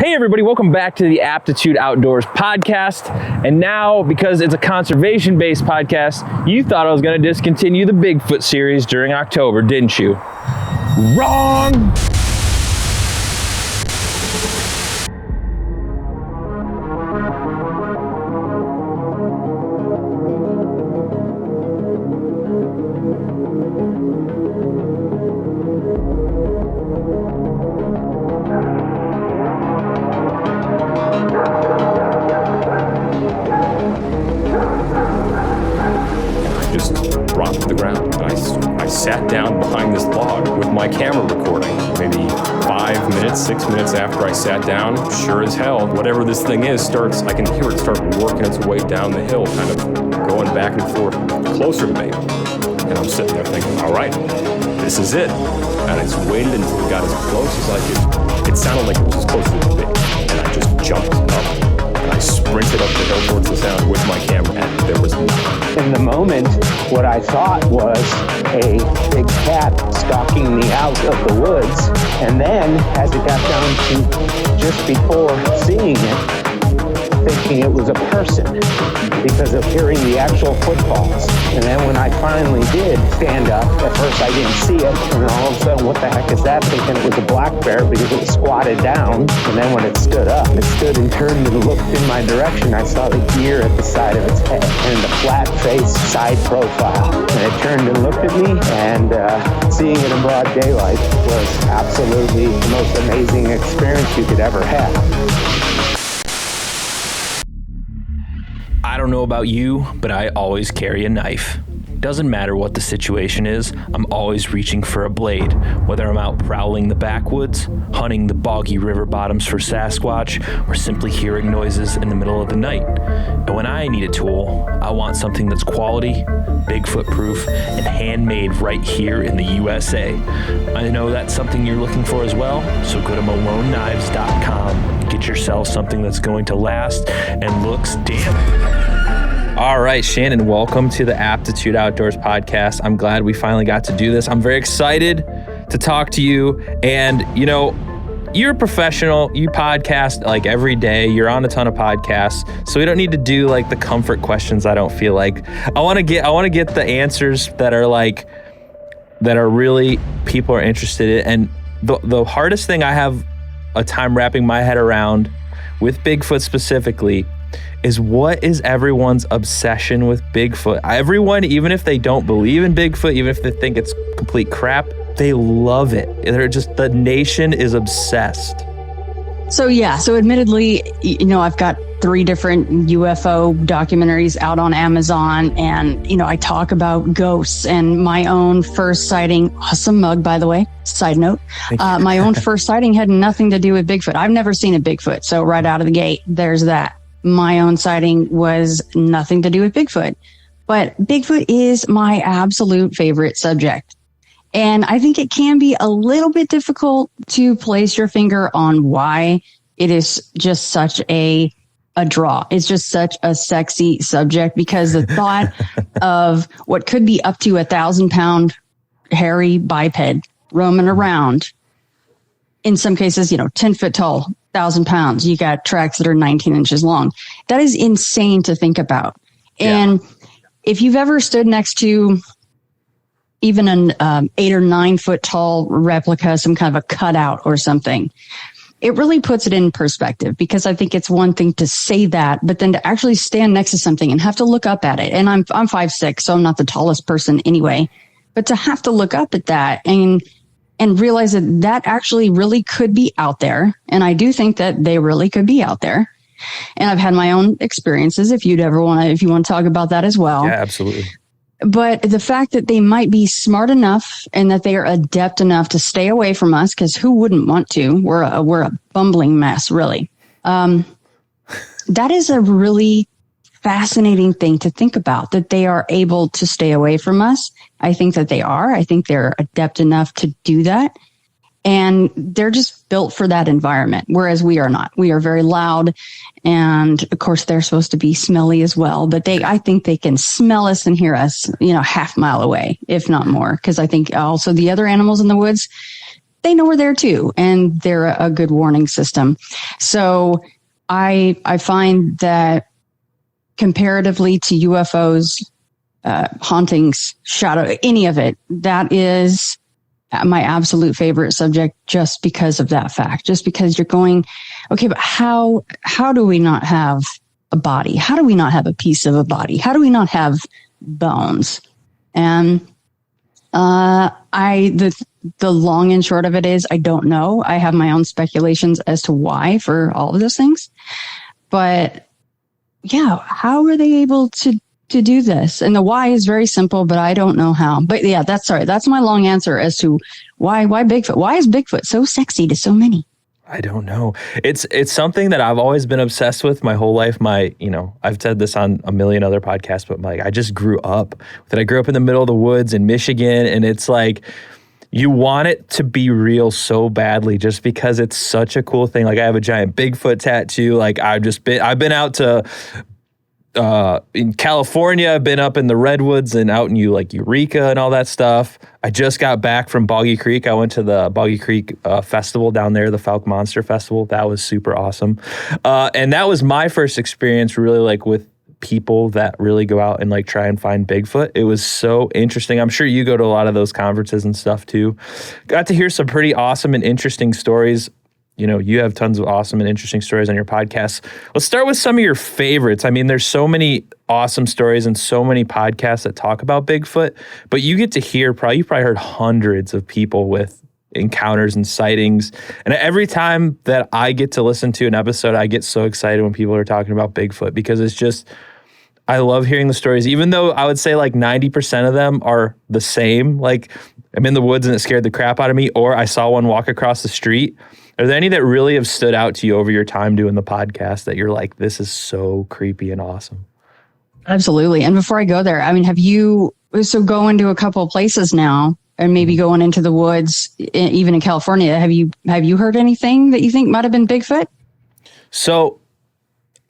Hey everybody, welcome back to the Aptitude Outdoors podcast. And now, because it's a conservation-based podcast, you thought I was going to discontinue the Bigfoot series during October, didn't you? Wrong! Sat down behind this log with my camera recording. Maybe 5 minutes, 6 minutes after I sat down, sure as hell, whatever this thing is I can hear it start working its way down the hill, kind of going back and forth closer to me. And I'm sitting there thinking, all right, this is it. And it's waited until it got as close as I could. It sounded like it was as close as it could be. And I just jumped up. I sprinted up the hill towards the sound with my camera, and there was nothing. In the moment, what I thought was a big cat stalking me out of the woods. And then, as it got down to just before seeing it, thinking it was a person because of hearing the actual footfalls. And then when I finally did stand up, at first I didn't see it, and then all of a sudden, what the heck is that? Thinking it was a black bear because it was squatted down. And then when it stood up, it stood and turned and looked in my direction. I saw the ear at the side of its head and the flat face side profile. And it turned and looked at me, and seeing it in broad daylight was absolutely the most amazing experience you could ever have. I don't know about you, but I always carry a knife. Doesn't matter what the situation is, I'm always reaching for a blade, whether I'm out prowling the backwoods, hunting the boggy river bottoms for Sasquatch, or simply hearing noises in the middle of the night. And when I need a tool, I want something that's quality, Bigfoot proof, and handmade right here in the USA. I know that's something you're looking for as well, so go to MaloneKnives.com. Get yourself something that's going to last and looks damn. All right, Shannon, welcome to the Aptitude Outdoors podcast. I'm glad we finally got to do this. I'm very excited to talk to you. And, you know, you're a professional. You podcast like every day. You're on a ton of podcasts. So we don't need to do like the comfort questions, I don't feel like. I want to get the answers that are really people are interested in. And the hardest thing I have a time wrapping my head around with Bigfoot specifically is what is everyone's obsession with Bigfoot? Everyone, even if they don't believe in Bigfoot, even if they think it's complete crap, they love it. The nation is obsessed. So admittedly, you know, I've got 3 different UFO documentaries out on Amazon, and, you know, I talk about ghosts and my own first sighting. Awesome mug, by the way. Side note, my own first sighting had nothing to do with Bigfoot. I've never seen a Bigfoot. So right out of the gate, there's that. My own sighting was nothing to do with Bigfoot, but Bigfoot is my absolute favorite subject. And I think it can be a little bit difficult to place your finger on why it is just such a draw. It's just such a sexy subject, because the thought of what could be up to 1,000-pound hairy biped roaming around, in some cases, 10 foot tall, 1,000 pounds. You got tracks that are 19 inches long. That is insane to think about. And if you've ever stood next to even an 8 or 9 foot tall replica, some kind of a cutout or something, it really puts it in perspective, because I think it's one thing to say that, but then to actually stand next to something and have to look up at it. And I'm 5'6", so I'm not the tallest person anyway, but to have to look up at that and realize that actually really could be out there. And I do think that they really could be out there. And I've had my own experiences, if you want to talk about that as well. Yeah, absolutely. But the fact that they might be smart enough and that they are adept enough to stay away from us, because who wouldn't want to? We're a bumbling mess, really. That is a really fascinating thing to think about, that they are able to stay away from us. I think that they are. I think they're adept enough to do that. And they're just built for that environment, whereas we are not. We are very loud. And of course, they're supposed to be smelly as well. But I think they can smell us and hear us, half mile away, if not more. Because I think also the other animals in the woods, they know we're there too, and they're a good warning system. So I find that comparatively to UFOs, hauntings, shadow, any of it, that is my absolute favorite subject, just because of that fact. Just because you're going, okay, but how do we not have a body? How do we not have a piece of a body? How do we not have bones? And the long and short of it is, I don't know. I have my own speculations as to why for all of those things. But yeah, how are they able to do this? And the why is very simple, but I don't know how. But yeah, that's my long answer as to why Bigfoot. Why is Bigfoot so sexy to so many? I don't know. It's something that I've always been obsessed with my whole life. I've said this on a million other podcasts, but I just grew up with it. I grew up in the middle of the woods in Michigan, and it's like, you want it to be real so badly just because it's such a cool thing. Like, I have a giant Bigfoot tattoo. Like, I've been out to, in California, I've been up in the redwoods and out in Eureka and all that stuff. I just got back from Boggy Creek. I went to the Boggy Creek festival down there, the Falk Monster Festival. That was super awesome. And that was my first experience really with people that really go out and try and find Bigfoot. It was so interesting. I'm sure you go to a lot of those conferences and stuff too. Got to hear some pretty awesome and interesting stories. You have tons of awesome and interesting stories on your podcast. Let's start with some of your favorites. I mean, there's so many awesome stories and so many podcasts that talk about Bigfoot, but you get to hear you probably heard hundreds of people with encounters and sightings. And every time that I get to listen to an episode, I get so excited when people are talking about Bigfoot, because it's just, I love hearing the stories, even though I would say 90% of them are the same. Like, I'm in the woods and it scared the crap out of me, or I saw one walk across the street. Are there any that really have stood out to you over your time doing the podcast that you're like, this is so creepy and awesome? Absolutely. And before I go there, I mean, have you, so going to a couple of places now and maybe going into the woods, even in California, have you heard anything that you think might have been Bigfoot? So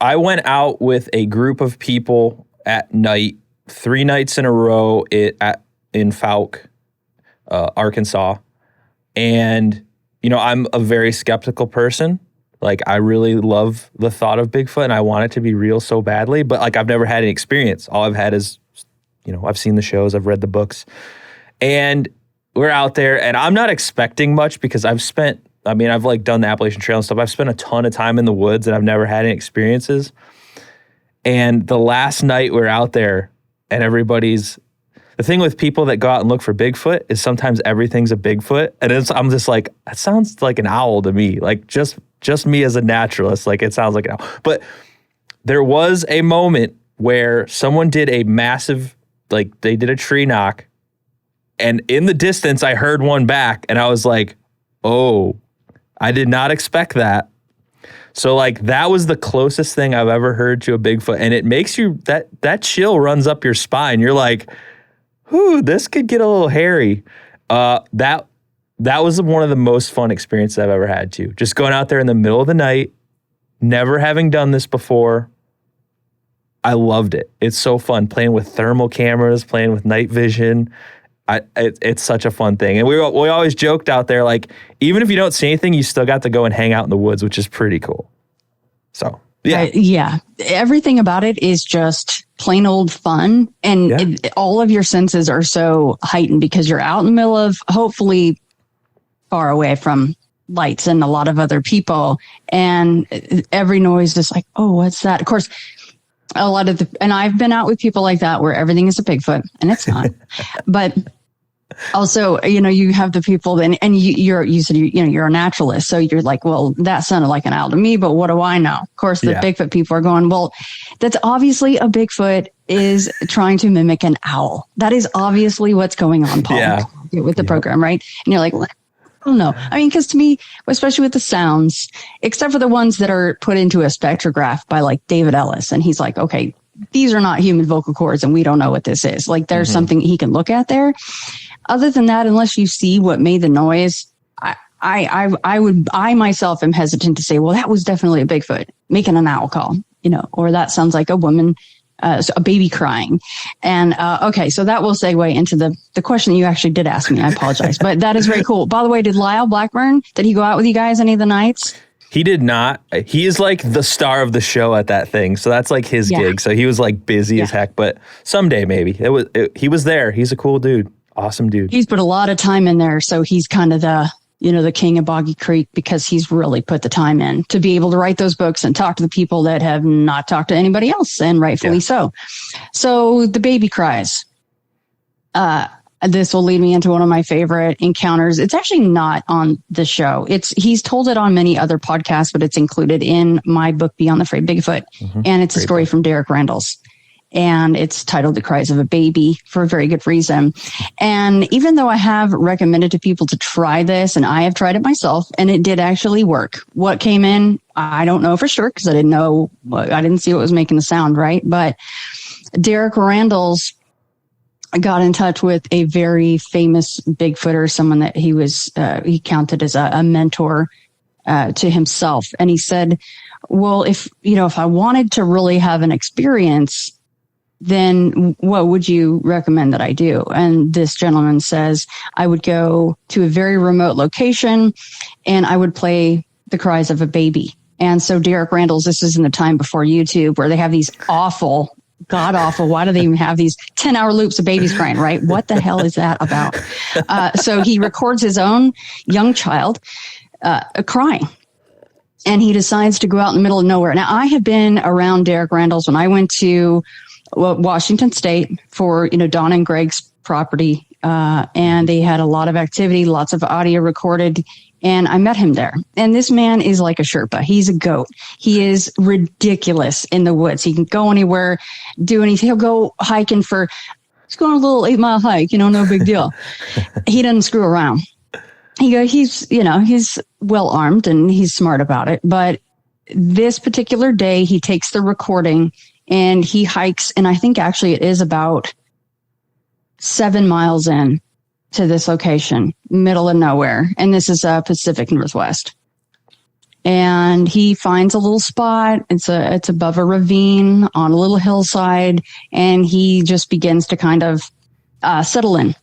I went out with a group of people at night, 3 nights in a row in Falk, Arkansas. And, I'm a very skeptical person. Like, I really love the thought of Bigfoot and I want it to be real so badly, but I've never had any experience. All I've had is, I've seen the shows, I've read the books, and we're out there, and I'm not expecting much because I've done the Appalachian Trail and stuff. I've spent a ton of time in the woods and I've never had any experiences. And the last night we're out there, and the thing with people that go out and look for Bigfoot is sometimes everything's a Bigfoot. And I'm just like, that sounds like an owl to me. Like, just me as a naturalist, it sounds like an owl. But there was a moment where someone did a massive, they did a tree knock. And in the distance, I heard one back and I was like, oh, I did not expect that. So that was the closest thing I've ever heard to a Bigfoot. And it makes you, that chill runs up your spine. You're like, whew, this could get a little hairy. That was one of the most fun experiences I've ever had too. Just going out there in the middle of the night, never having done this before. I loved it. It's so fun playing with thermal cameras, playing with night vision. It's such a fun thing. And we always joked out there, even if you don't see anything, you still got to go and hang out in the woods, which is pretty cool. So, yeah. Yeah. Everything about it is just plain old fun. And all of your senses are so heightened because you're out in the middle of, hopefully far away from lights and a lot of other people. And every noise is like, oh, what's that? Of course, and I've been out with people like that where everything is a Bigfoot, and it's not. But also, you have the people and you said, you're a naturalist. So you're like, well, that sounded like an owl to me, but what do I know? Of course, the Bigfoot people are going, well, that's obviously a Bigfoot is trying to mimic an owl. That is obviously what's going on, Paul, with the program, right? And you're like, I don't know. I mean, because to me, especially with the sounds, except for the ones that are put into a spectrograph by David Ellis, and he's like, okay, these are not human vocal cords and we don't know what this is. There's something he can look at there. Other than that, unless you see what made the noise, I myself am hesitant to say, well, that was definitely a Bigfoot making an owl call, or that sounds like a woman so a baby crying. And okay, so that will segue into the question that you actually did ask me. I apologize, but that is very cool. By the way, did Lyle Blackburn, did he go out with you guys any of the nights? He did not. He is like the star of the show at that thing. So that's like his gig. So he was like busy as heck, but someday maybe. He was there. He's a cool dude. Awesome dude. He's put a lot of time in there. So he's kind of the king of Boggy Creek, because he's really put the time in to be able to write those books and talk to the people that have not talked to anybody else, and rightfully so. So the baby cries. This will lead me into one of my favorite encounters. It's actually not on the show. He's told it on many other podcasts, but it's included in my book, Beyond the Fray Bigfoot. Mm-hmm. And it's a story from Derek Randall's. And it's titled The Cries of a Baby, for a very good reason. And even though I have recommended to people to try this, and I have tried it myself, and it did actually work. What came in, I don't know for sure, because I didn't see what was making the sound, right? But Derek Randall's got in touch with a very famous Bigfooter, someone that he counted as a mentor to himself. And he said, well, if I wanted to really have an experience, then what would you recommend that I do? And this gentleman says, I would go to a very remote location and I would play the cries of a baby. And so Derek Randall's, this is in the time before YouTube, where they have these awful, god awful. Why do they even have these 10-hour loops of babies crying, right? What the hell is that about? So he records his own young child crying. And he decides to go out in the middle of nowhere. Now, I have been around Derek Randall's when I went to Washington State for, Don and Greg's property. And they had a lot of activity, lots of audio recorded. And I met him there. And this man is like a Sherpa. He's a goat. He is ridiculous in the woods. He can go anywhere, do anything. He'll go hiking he's going a little 8-mile hike, no big deal. He doesn't screw around. He's well armed and he's smart about it. But this particular day, he takes the recording and he hikes. And I think actually it is about 7 miles in to this location, middle of nowhere. And this is Pacific Northwest. And he finds a little spot. It's above a ravine on a little hillside. And he just begins to kind of settle in.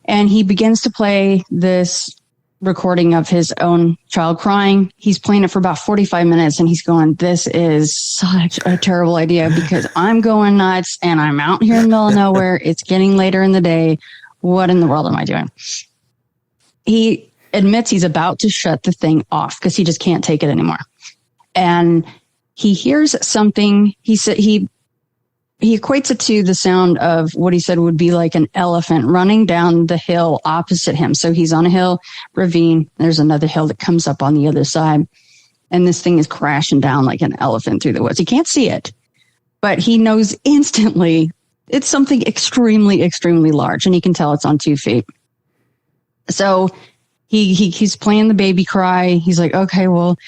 And he begins to play this recording of his own child crying. He's playing it for about 45 minutes and he's going, this is such a terrible idea because I'm going nuts and I'm out here in the middle of nowhere. It's getting later in the day. What in the world am I doing? He admits he's about to shut the thing off because he just can't take it anymore. And he hears something. He said he equates it to the sound of what he said would be like an elephant running down the hill opposite him. So he's on a hill, ravine. There's another hill that comes up on the other side. And this thing is crashing down like an elephant through the woods. He can't see it, but he knows instantly it's something extremely, extremely large. And he can tell it's on 2 feet. So he's playing the baby cry. He's like, okay, well,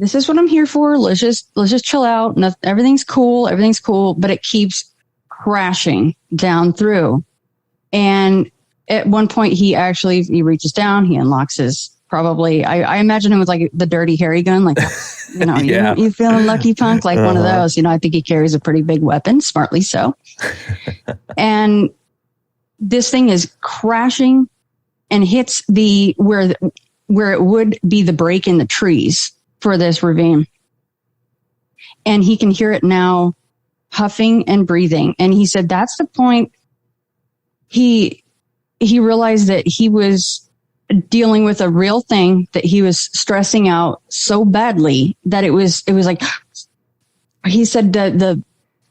this is what I'm here for. Let's just chill out. Everything's cool. Everything's cool. But it keeps crashing down through. And at one point he reaches down, he unlocks his, probably, I imagine him with like the dirty Harry gun, like, Yeah. you feeling lucky, punk? Like one of those, I think he carries a pretty big weapon, smartly so. And this thing is crashing and hits where it would be the break in the trees for this ravine. And he can hear it now huffing and breathing. And he said that's the point he realized that he was dealing with a real thing, that he was stressing out so badly that it was like, he said the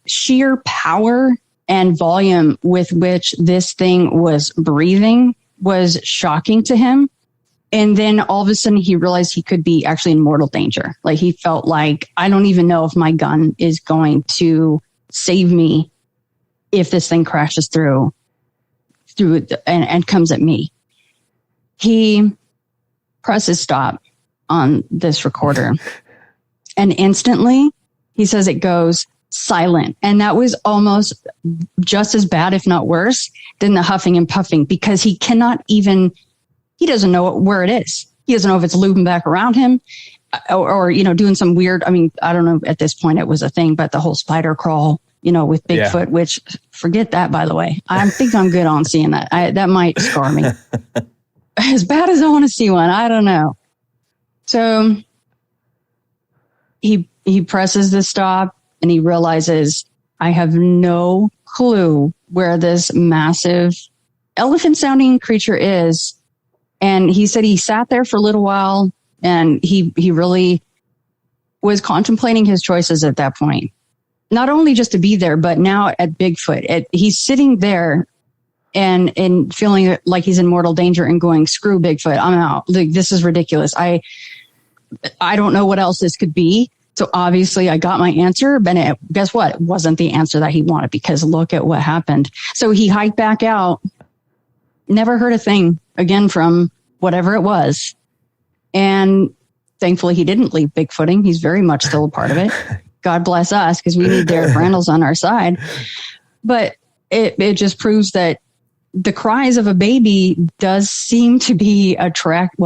sheer power and volume with which this thing was breathing was shocking to him. And then all of a sudden he realized he could be actually in mortal danger. Like he felt like, I don't even know if my gun is going to save me if this thing crashes through and comes at me. He presses stop on this recorder and instantly he says it goes silent. And that was almost just as bad, if not worse, than the huffing and puffing, because he doesn't know where it is. He doesn't know if it's looping back around him or doing some weird, I don't know, at this point it was a thing, but the whole spider crawl with Bigfoot, which forget that, by the way. I think I'm good on seeing that. That might scar me. As bad as I want to see one, I don't know. So he presses the stop and he realizes I have no clue where this massive elephant sounding creature is. And he said he sat there for a little while and he really was contemplating his choices at that point. Not only just to be there, but now at Bigfoot. He's sitting there and feeling like he's in mortal danger and going, screw Bigfoot, I'm out. Like, this is ridiculous. I don't know what else this could be. So obviously I got my answer, but guess what? It wasn't the answer that he wanted, because look at what happened. So he hiked back out, never heard a thing again from whatever it was. And thankfully he didn't leave Bigfooting. He's very much still a part of it. God bless us, because we need Derek Randall's on our side. But it just proves that the cries of a baby does seem to be attractive.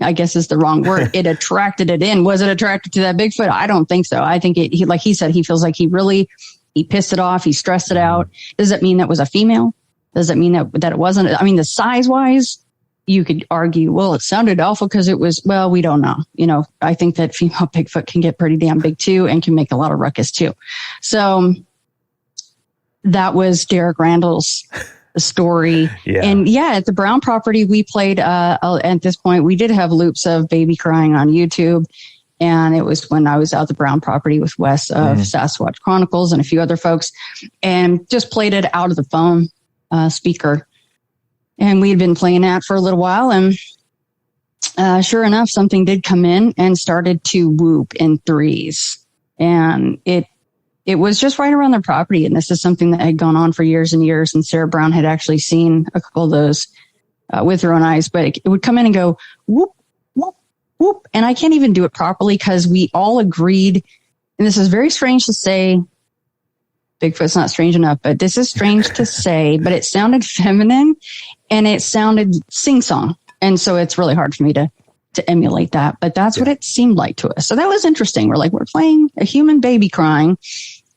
I guess is the wrong word. It attracted it in. Was it attracted to that Bigfoot? I don't think so. I think like he said, he feels like he pissed it off. He stressed it out. Does that mean that was a female? Does that mean that it wasn't? I mean, the size wise, you could argue, well, it sounded awful because it was, well, we don't know. I think that female Bigfoot can get pretty damn big too and can make a lot of ruckus too. So that was Derek Randall's story. Yeah. And at the Brown property, we played, at this point, we did have loops of baby crying on YouTube. And it was when I was out at the Brown property with Wes of Sasquatch Chronicles and a few other folks, and just played it out of the phone speaker. And we had been playing that for a little while. And sure enough, something did come in and started to whoop in threes. And it was just right around their property. And this is something that had gone on for years and years. And Sarah Brown had actually seen a couple of those with her own eyes. But it would come in and go whoop, whoop, whoop. And I can't even do it properly because we all agreed. And this is very strange to say. Bigfoot's not strange enough, but this is strange to say. But it sounded feminine and it sounded sing-song. And so it's really hard for me to emulate that. But that's what it seemed like to us. So that was interesting. We're playing a human baby crying.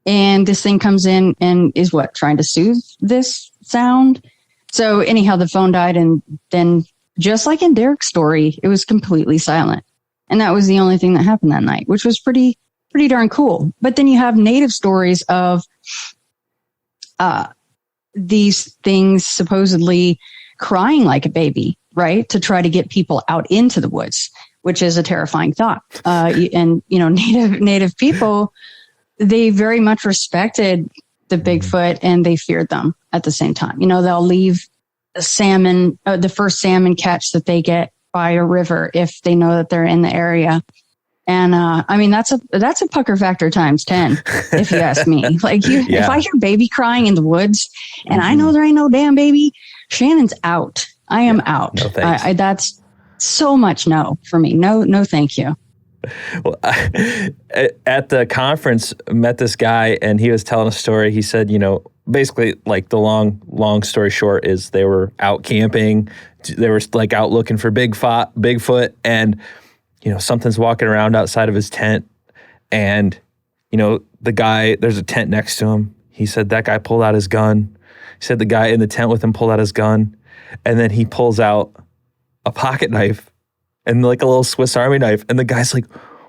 And this thing comes in and is trying to soothe this sound. So anyhow, the phone died. And then just like in Derek's story, it was completely silent. And that was the only thing that happened that night, which was pretty darn cool. But then you have native stories of these things supposedly crying like a baby, right? To try to get people out into the woods, which is a terrifying thought. And, native people, they very much respected the Bigfoot and they feared them at the same time. They'll leave salmon, the first salmon catch that they get by a river if they know that they're in the area. And, that's a pucker factor times 10, if you ask me. If I hear baby crying in the woods and I know there ain't no damn baby, Shannon's out. I am out. No thanks. That's so much no for me. No, thank you. Well, at the conference, met this guy and he was telling a story. He said, basically like the long story short is they were out camping. They were out looking for Bigfoot and, something's walking around outside of his tent and, the guy, there's a tent next to him. He said that guy pulled out his gun. He said the guy in the tent with him pulled out his gun. And then he pulls out a pocket knife and like a little Swiss Army knife. And the guy's like,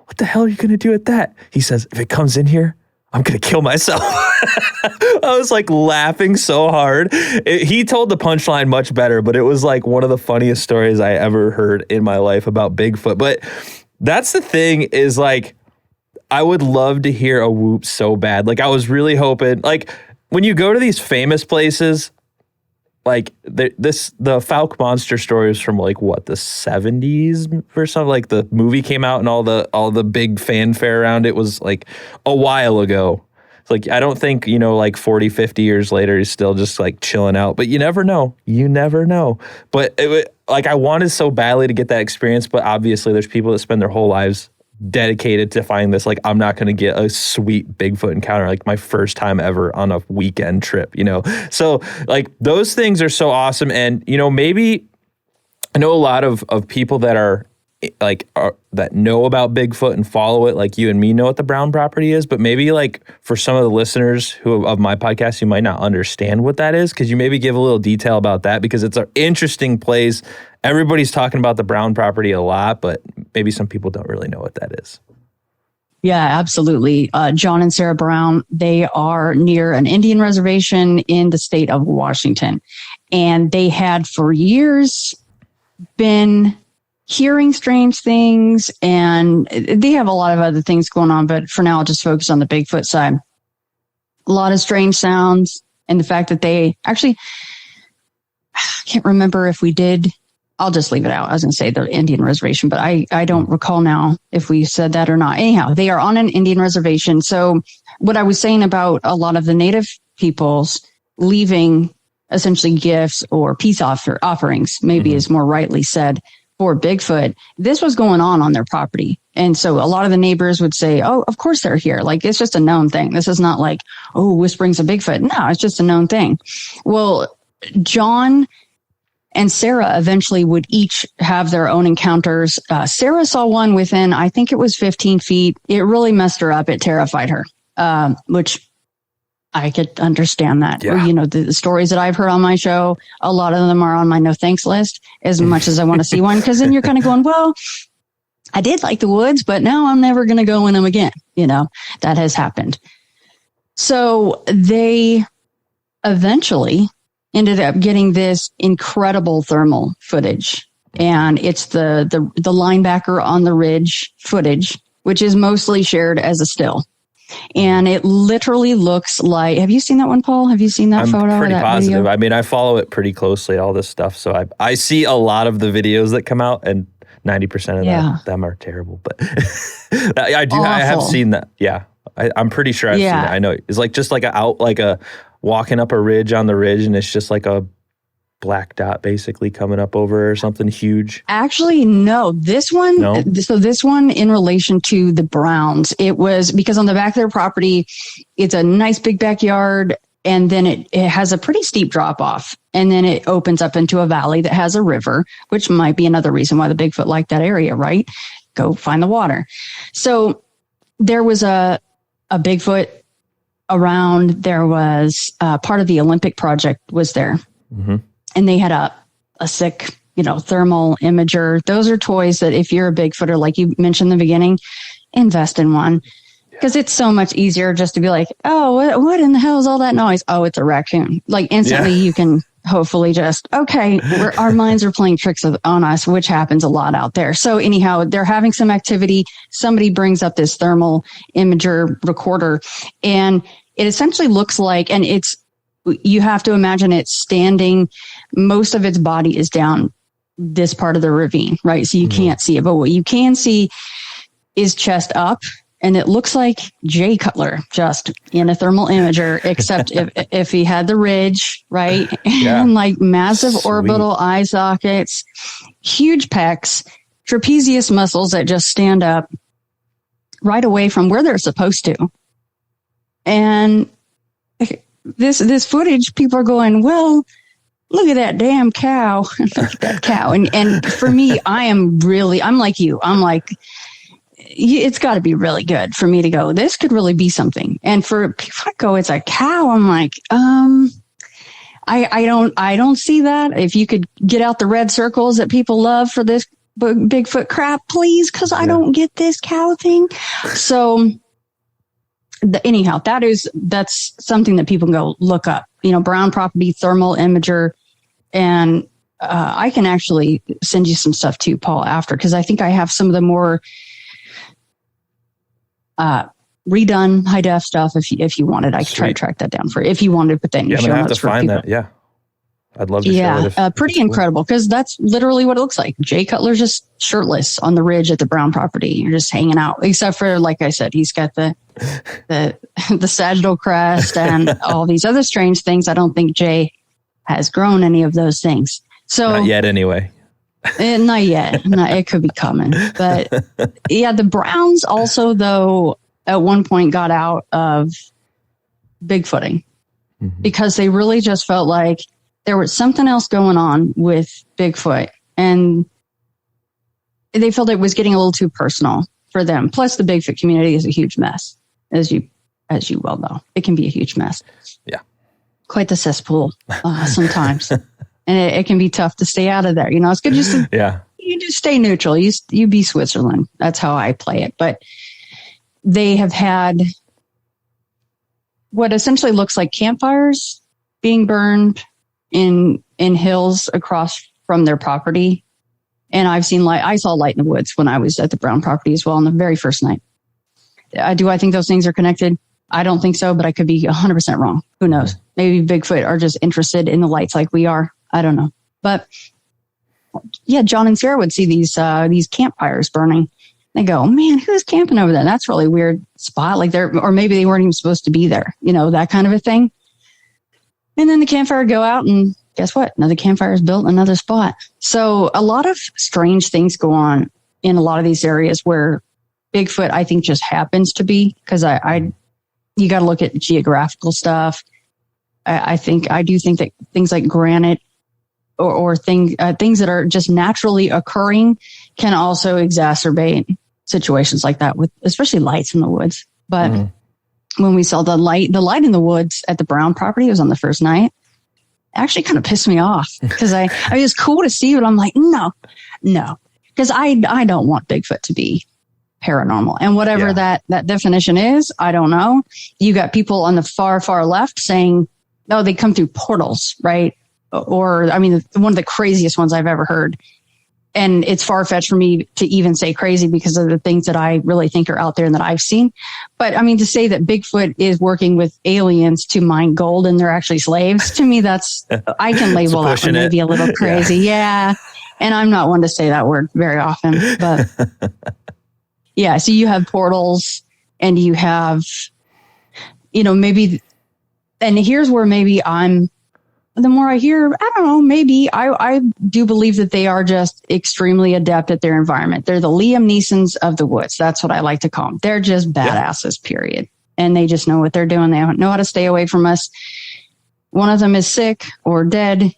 what the hell are you going to do with that? He says, if it comes in here, I'm going to kill myself. I was laughing so hard. He told the punchline much better, but it was one of the funniest stories I ever heard in my life about Bigfoot. But that's the thing is I would love to hear a whoop so bad. I was really hoping, when you go to these famous places, the Falk monster story is from the 70s or something. The movie came out and all the big fanfare around it was a while ago. It's I don't think 40, 50 years later he's still just chilling out. But you never know. But I wanted so badly to get that experience. But obviously there's people that spend their whole lives dedicated to finding this. I'm not going to get a sweet Bigfoot encounter my first time ever on a weekend trip, So those things are so awesome. And maybe I know a lot of people that are that know about Bigfoot and follow it like you and me know what the brown property is, but maybe like for some of the listeners of my podcast, you might not understand what that is. Could you maybe give a little detail about that? Because it's an interesting place. Everybody's talking about the brown property a lot, but maybe some people don't really know what that is. Yeah, absolutely. John and Sarah Brown, they are near an Indian reservation in the state of Washington. And they had for years been hearing strange things, and they have a lot of other things going on, but for now I'll just focus on the Bigfoot side. A lot of strange sounds, and the fact that they actually, I can't remember if we did, I'll just leave it out. I was going to say the Indian reservation, but I don't recall now if we said that or not. Anyhow, they are on an Indian reservation. So what I was saying about a lot of the native peoples leaving essentially gifts or peace offerings, maybe is more rightly said, for Bigfoot, this was going on their property. And so a lot of the neighbors would say, oh, of course they're here. Like, it's just a known thing. This is not like, oh, whisperings of Bigfoot. No, it's just a known thing. Well, John and Sarah eventually would each have their own encounters. Sarah saw one within, I think it was 15 feet. It really messed her up. It terrified her, which I could understand that. Yeah. You know, the stories that I've heard on my show, a lot of them are on my no thanks list as much as I want to see one. Because then you're kind of going, well, I did like the woods, but now I'm never going to go in them again. You know, that has happened. So they eventually ended up getting this incredible thermal footage. And it's the linebacker on the ridge footage, which is mostly shared as a still. And it literally looks like, have you seen that one, Paul? Have you seen that photo? I'm pretty that positive. video? I mean, I follow it pretty closely, all this stuff. So I see a lot of the videos that come out, and 90% of them are terrible. But I have seen that. Yeah. I'm pretty sure I've seen it. I know it's like just like a walking up a ridge on the ridge, and it's just like a black dot basically coming up over or something huge. Actually, no. This one, so this one in relation to the Browns, it was because on the back of their property, it's a nice big backyard, and then it has a pretty steep drop off, and then it opens up into a valley that has a river, which might be another reason why the Bigfoot liked that area, right? Go find the water. So there was a Bigfoot around. There was part of the Olympic project was there. Mm-hmm. And they had a sick, thermal imager. Those are toys that if you're a Bigfooter, like you mentioned in the beginning, invest in one. Because it's so much easier just to be like, oh, what in the hell is all that noise? Oh, it's a raccoon. Like instantly you can hopefully just, okay, our minds are playing tricks on us, which happens a lot out there. So anyhow, they're having some activity. Somebody brings up this thermal imager recorder, and it essentially looks like, and you have to imagine it standing, most of its body is down this part of the ravine, right? So you can't see it, but what you can see is chest up, and it looks like Jay Cutler just in a thermal imager, except if he had the ridge, right? Yeah. And like massive orbital eye sockets, huge pecs, trapezius muscles that just stand up right away from where they're supposed to. And this footage, people are going, well, look at that damn cow. Look at that cow. And for me, I'm like you. I'm like, it's got to be really good for me to go, this could really be something. And for people to go, it's a cow. I'm like, I don't see that. If you could get out the red circles that people love for this Bigfoot crap, please, because I don't get this cow thing. So anyhow, that's something that people can go look up, brown property, thermal imager. And I can actually send you some stuff too, Paul, after, because I think I have some of the more redone high def stuff. If you wanted, I could try to track that down for you. If you wanted to put that in your show notes. I'm going to have to find that. Yeah. I'd love to share it. Pretty incredible, because that's literally what it looks like. Jay Cutler's just shirtless on the ridge at the Brown property. You're just hanging out, except for, like I said, he's got the sagittal crest and all these other strange things. I don't think Jay has grown any of those things. So not yet, anyway. Not yet. It could be coming. But yeah, the Browns also, though, at one point got out of Bigfooting because they really just felt like there was something else going on with Bigfoot. And they felt it was getting a little too personal for them. Plus, the Bigfoot community is a huge mess, as you well know. It can be a huge mess. Yeah, quite the cesspool sometimes, and it can be tough to stay out of there. You know, it's good just to, you just stay neutral. You be Switzerland. That's how I play it. But they have had what essentially looks like campfires being burned in hills across from their property. And I've seen light. I saw light in the woods when I was at the Brown property as well on the very first night. Do I think those things are connected? I don't think so, but I could be 100% wrong. Who knows? Maybe Bigfoot are just interested in the lights like we are. I don't know. But yeah, John and Sarah would see these campfires burning. They go, man, who's camping over there? That's a really weird spot. Like or maybe they weren't even supposed to be there. You know, that kind of a thing. And then the campfire would go out, and guess what? Another campfire is built in another spot. So a lot of strange things go on in a lot of these areas where Bigfoot, I think, just happens to be, because you got to look at geographical stuff. I do think that things like granite or things that are just naturally occurring can also exacerbate situations like that, with especially lights in the woods. But when we saw the light in the woods at the Brown property, it was on the first night, actually kind of pissed me off, because I mean, it's cool to see, but I'm like, no, because I don't want Bigfoot to be paranormal, and whatever that definition is, I don't know. You got people on the far left saying, no, they come through portals, right? Or, I mean, one of the craziest ones I've ever heard. And it's far-fetched for me to even say crazy because of the things that I really think are out there and that I've seen. But I mean, to say that Bigfoot is working with aliens to mine gold and they're actually slaves, to me, I can label that one maybe a little crazy. Yeah. And I'm not one to say that word very often, but yeah. So you have portals, and you have, you know, maybe, and here's where maybe the more I hear, I don't know, maybe I do believe that they are just extremely adept at their environment. They're the Liam Neesons of the woods. That's what I like to call them. They're just badasses, period. And they just know what they're doing. They know how to stay away from us. One of them is sick or dead.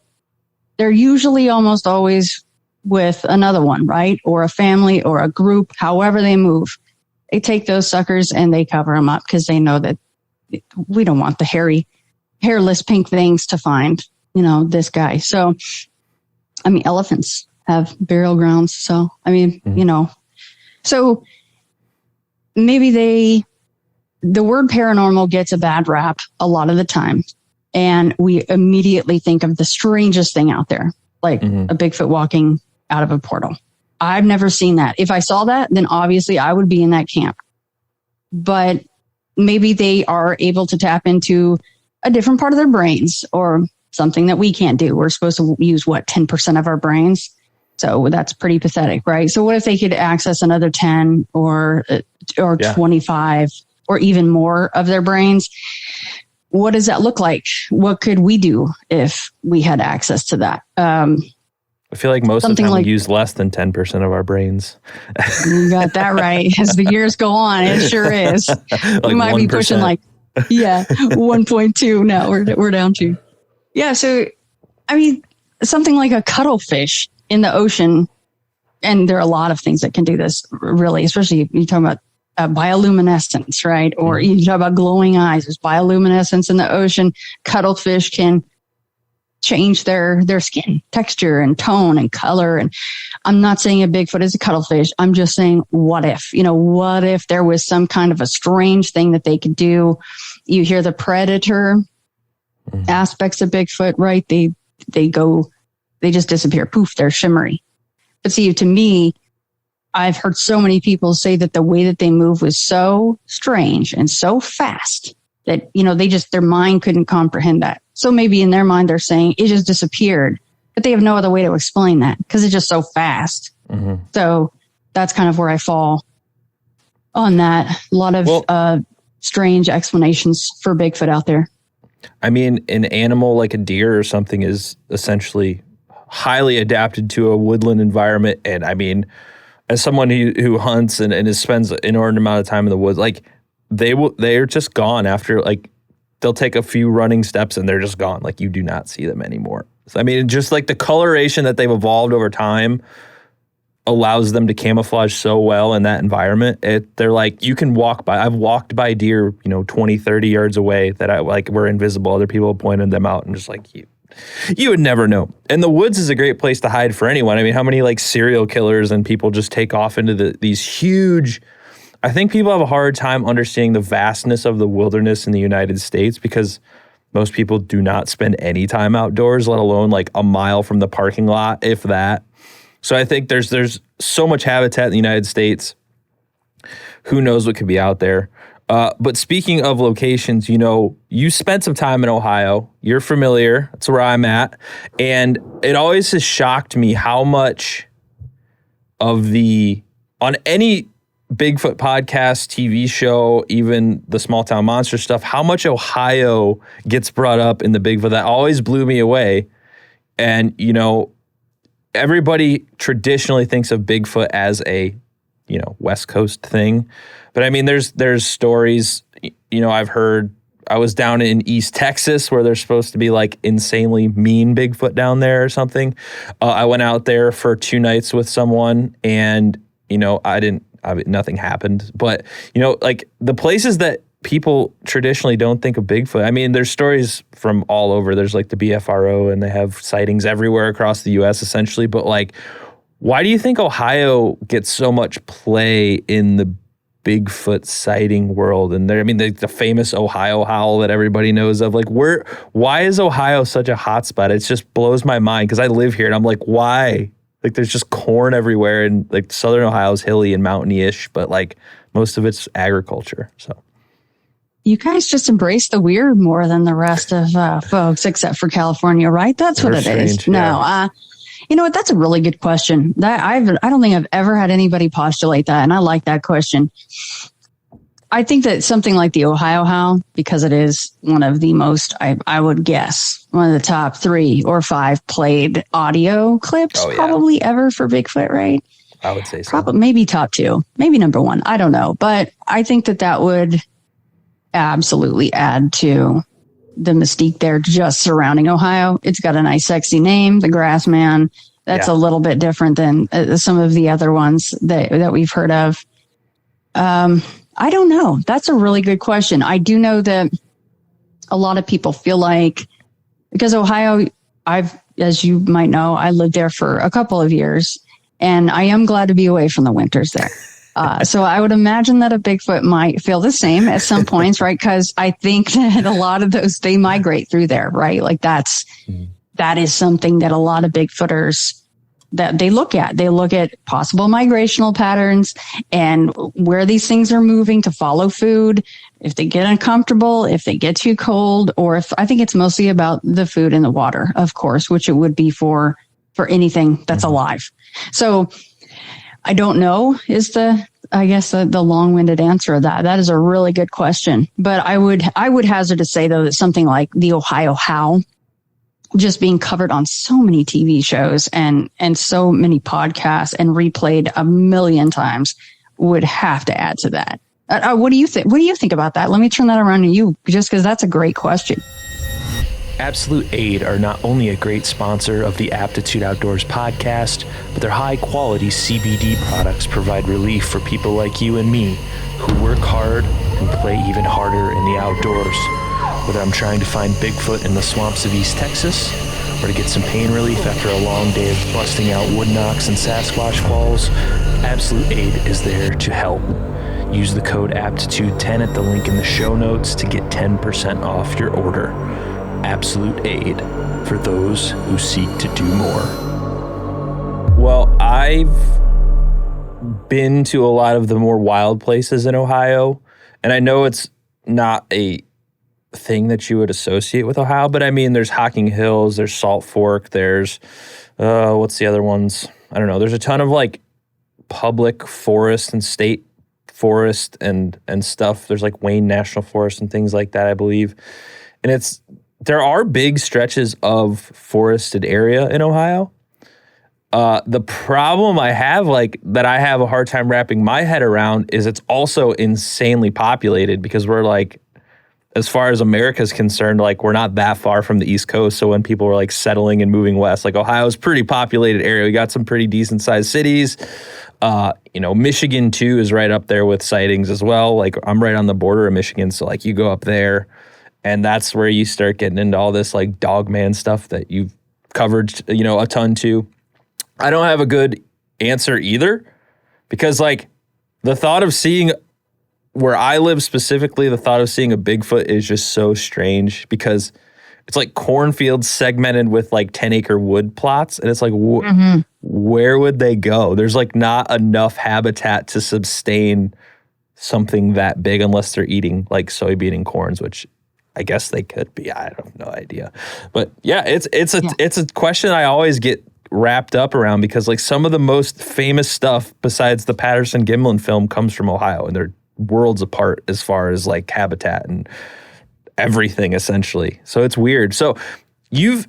They're usually almost always with another one, right? Or a family or a group, however they move. They take those suckers and they cover them up, because they know that we don't want the hairless pink things to find, you know, this guy. So, I mean, elephants have burial grounds. So, I mean, you know, so maybe the word paranormal gets a bad rap a lot of the time. And we immediately think of the strangest thing out there, like a Bigfoot walking out of a portal. I've never seen that. If I saw that, then obviously I would be in that camp. But maybe they are able to tap into a different part of their brains, or something that we can't do. We're supposed to use 10% of our brains. So that's pretty pathetic, right? So what if they could access another 10 or 25 or even more of their brains? What does that look like? What could we do if we had access to that? I feel like most of the time we use less than 10% of our brains. You got that right. As the years go on, it sure is. We might 1%. Be pushing 1.2 now. We're down to. Yeah. So, I mean, something like a cuttlefish in the ocean, and there are a lot of things that can do this, really, especially if you talk about bioluminescence, right? Or you talk about glowing eyes. There's bioluminescence in the ocean. Cuttlefish can change their skin texture and tone and color. And I'm not saying a Bigfoot is a cuttlefish. I'm just saying, what if there was some kind of a strange thing that they could do? You hear the predator aspects of Bigfoot, right? They just disappear. Poof, they're shimmery. But see, to me, I've heard so many people say that the way that they move was so strange and so fast that, you know, their mind couldn't comprehend that. So maybe in their mind, they're saying it just disappeared, but they have no other way to explain that because it's just so fast. So that's kind of where I fall on that. A lot of strange explanations for Bigfoot out there. I mean, an animal like a deer or something is essentially highly adapted to a woodland environment. And I mean, as someone who hunts and spends an inordinate amount of time in the woods, like they're just gone after, like, they'll take a few running steps and they're just gone. Like, you do not see them anymore. So, I mean, just like the coloration that they've evolved over time allows them to camouflage so well in that environment. They're like, you can walk by. I've walked by deer, 20, 30 yards away that were invisible. Other people pointed them out and just like, you would never know. And the woods is a great place to hide for anyone. I mean, how many like serial killers and people just take off into these huge, I think people have a hard time understanding the vastness of the wilderness in the United States because most people do not spend any time outdoors, let alone like a mile from the parking lot, if that. So I think there's so much habitat in the United States. Who knows what could be out there? But speaking of locations, you spent some time in Ohio. You're familiar. That's where I'm at. And it always has shocked me how much on any Bigfoot podcast, TV show, even the Small Town Monsters stuff, how much Ohio gets brought up in the Bigfoot. That always blew me away. And, everybody traditionally thinks of Bigfoot as a, West Coast thing. But I mean, there's stories, I've heard. I was down in East Texas where there's supposed to be like insanely mean Bigfoot down there or something. I went out there for 2 nights with someone and, nothing happened. But, like the places that people traditionally don't think of Bigfoot. I mean, there's stories from all over. There's like the BFRO and they have sightings everywhere across the U.S. essentially. But like, why do you think Ohio gets so much play in the Bigfoot sighting world? And the famous Ohio howl that everybody knows of. Like, why is Ohio such a hot spot? It just blows my mind because I live here and I'm like, why? Like, there's just corn everywhere and like southern Ohio is hilly and mountainy-ish, but like most of it's agriculture. So. You guys just embrace the weird more than the rest of folks, except for California, right? That's what it is. Yeah. No, you know what? That's a really good question. I don't think I've ever had anybody postulate that, and I like that question. I think that something like the Ohio Howl, because it is one of the most, I would guess, one of the top 3 or 5 played audio clips probably ever for Bigfoot, right? I would say so. Probably, maybe top 2, maybe number 1. I don't know. But I think that would absolutely add to the mystique there just surrounding Ohio. It's got a nice, sexy name, the Grassman. That's a little bit different than some of the other ones that we've heard of. I don't know. That's a really good question. I do know that a lot of people feel like, because Ohio, as you might know, I lived there for a couple of years, and I am glad to be away from the winters there. So I would imagine that a Bigfoot might feel the same at some points, right? Because I think that a lot of those, they migrate through there, right? Like that is something that a lot of Bigfooters that they look at. They look at possible migrational patterns and where these things are moving to follow food. If they get uncomfortable, if they get too cold, or if I think it's mostly about the food and the water, of course, which it would be for anything that's alive. So I don't know is the long-winded answer of that. That is a really good question. But I would hazard to say, though, that something like the Ohio Howl, just being covered on so many TV shows and so many podcasts and replayed a million times, would have to add to that. What do you think? What do you think about that? Let me turn that around to you, just because that's a great question. Absolute Aid are not only a great sponsor of the Aptitude Outdoors podcast, but their high-quality CBD products provide relief for people like you and me who work hard and play even harder in the outdoors. Whether I'm trying to find Bigfoot in the swamps of East Texas, or to get some pain relief after a long day of busting out wood knocks and Sasquatch calls, Absolute Aid is there to help. Use the code APTITUDE10 at the link in the show notes to get 10% off your order. Absolute Aid, for those who seek to do more. Well, I've been to a lot of the more wild places in Ohio, and I know it's not a thing that you would associate with Ohio, but I mean, there's Hocking Hills, there's Salt Fork, there's, what's the other ones? I don't know. There's a ton of like public forest and state forest and stuff. There's like Wayne National Forest and things like that, I believe. And there are big stretches of forested area in Ohio. The problem I have, that I have a hard time wrapping my head around, is it's also insanely populated, because we're like as far as America's concerned, like we're not that far from the East Coast. So when people were like settling and moving west, like Ohio's a pretty populated area. We got some pretty decent sized cities. Michigan too is right up there with sightings as well. Like I'm right on the border of Michigan. So like you go up there and that's where you start getting into all this like dogman stuff that you've covered, a ton too. I don't have a good answer either because like the thought of seeing where I live specifically, the thought of seeing a Bigfoot is just so strange because it's like cornfields segmented with like 10-acre wood plots. And it's like, where would they go? There's like not enough habitat to sustain something that big unless they're eating like soybean and corns, which I guess they could be. I have no idea. But yeah, it's a question I always get wrapped up around because like some of the most famous stuff besides the Patterson-Gimlin film comes from Ohio, and they're worlds apart as far as like habitat and everything essentially. So it's weird. So you've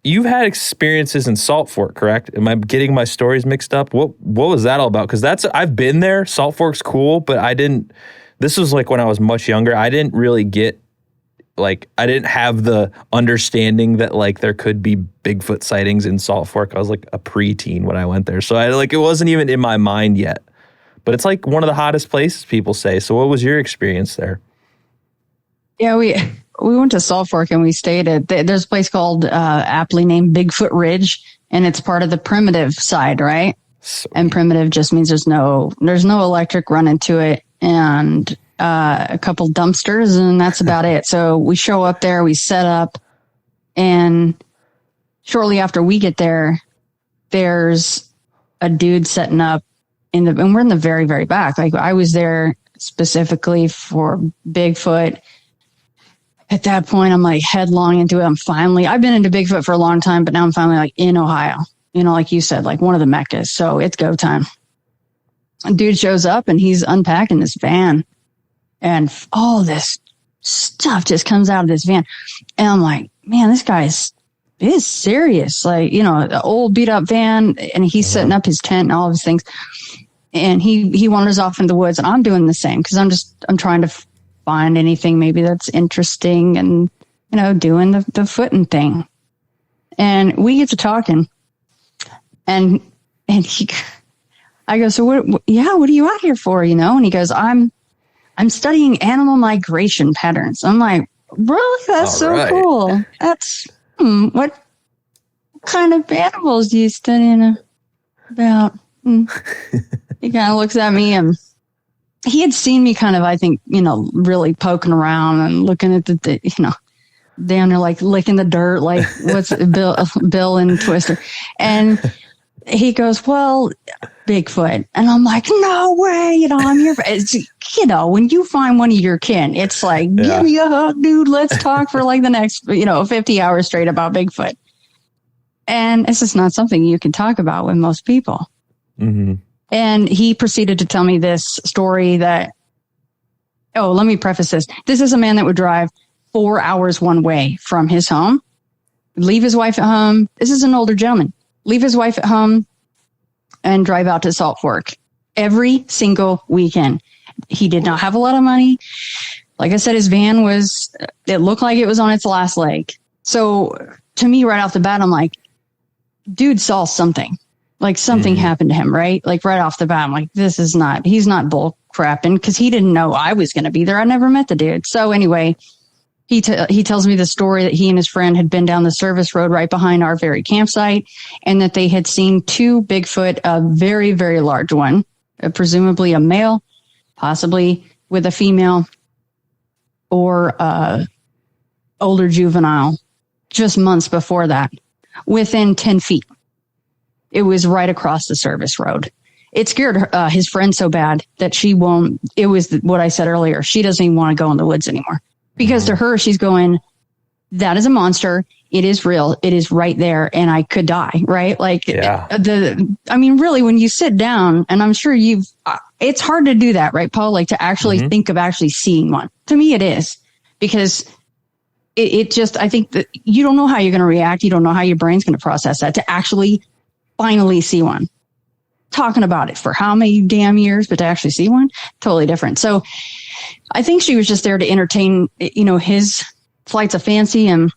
had experiences in Salt Fork, correct? Am I getting my stories mixed up? What was that all about? Because I've been there. Salt Fork's cool, but this was like when I was much younger. I didn't really get I didn't have the understanding that like there could be Bigfoot sightings in Salt Fork. I was like a preteen when I went there. So it wasn't even in my mind yet. But it's like one of the hottest places, people say. So what was your experience there? Yeah, we went to Salt Fork and we stayed at, there's a place called aptly named Bigfoot Ridge, and it's part of the primitive side, right? Sweet. And primitive just means there's no electric running to it, and a couple dumpsters, and that's about it. So we show up there, we set up, and shortly after we get there, there's a dude setting up and we're in the very, very back. Like I was there specifically for Bigfoot. At that point, I'm like headlong into it. I've been into Bigfoot for a long time, but now I'm finally like in Ohio, like you said, like one of the meccas. So it's go time. A dude shows up and he's unpacking this van, and all this stuff just comes out of this van. And I'm like, man, this guy's serious. Like, the old beat up van, and he's setting up his tent and all of his things. And he wanders off in the woods, and I'm doing the same because I'm trying to find anything maybe that's interesting and, doing the footing thing. And we get to talking, and I go, so what are you out here for? And he goes, I'm studying animal migration patterns. I'm like, really? That's all so right. Cool. That's, what kind of animals do you study about? He kind of looks at me, and he had seen me kind of, I think, really poking around and looking at the down there, like licking the dirt, like what's Bill and Twister. And he goes, well, Bigfoot. And I'm like, no way, I'm your, when you find one of your kin, it's like, give me a hug, dude. Let's talk for like the next, 50 hours straight about Bigfoot. And it's just not something you can talk about with most people. Mm-hmm. And he proceeded to tell me this story that, let me preface this. This is a man that would drive 4 hours one way from his home, leave his wife at home. This is an older gentleman. Leave his wife at home and drive out to Salt Fork every single weekend. He did not have a lot of money. Like I said, his van it looked like it was on its last leg. So to me, right off the bat, I'm like, dude saw something. Like something happened to him, right? Like right off the bat, I'm like, he's not bull crapping, because he didn't know I was going to be there. I never met the dude. So anyway, he tells me the story that he and his friend had been down the service road right behind our very campsite, and that they had seen two Bigfoot, a very, very large one, presumably a male, possibly with a female, or older juvenile, just months before that, within 10 feet. It was right across the service road. It scared his friend so bad that she won't. It was what I said earlier. She doesn't even want to go in the woods anymore, because to her, she's going, that is a monster. It is real. It is right there. And I could die. Right. Like really, when you sit down, and I'm sure it's hard to do that. Right, Paul? Like to actually think of actually seeing one. To me, it is, because it just, I think that you don't know how you're going to react. You don't know how your brain's going to process that to actually finally see one. Talking about it for how many damn years, but to actually see one, totally different. So I think she was just there to entertain, his flights of fancy and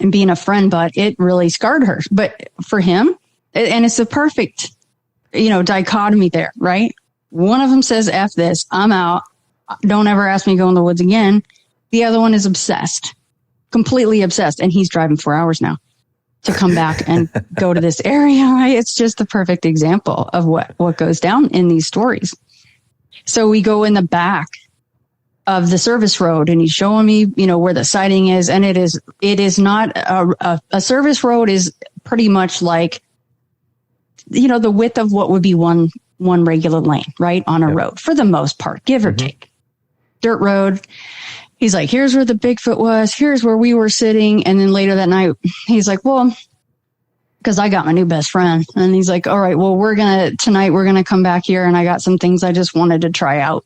being a friend, but it really scarred her. But for him, and it's a perfect, dichotomy there, right? One of them says, F this, I'm out. Don't ever ask me to go in the woods again. The other one is obsessed, completely obsessed. And he's driving 4 hours now to come back and go to this area, right? It's just the perfect example of what goes down in these stories. So we go in the back of the service road and he's showing me, where the sighting is. And it is not a service road is pretty much like, the width of what would be one regular lane, right? On a road for the most part, give or take. Dirt road. He's like, here's where the Bigfoot was. Here's where we were sitting. And then later that night, he's like, well, because I got my new best friend. And he's like, all right, well, tonight we're going to come back here. And I got some things I just wanted to try out.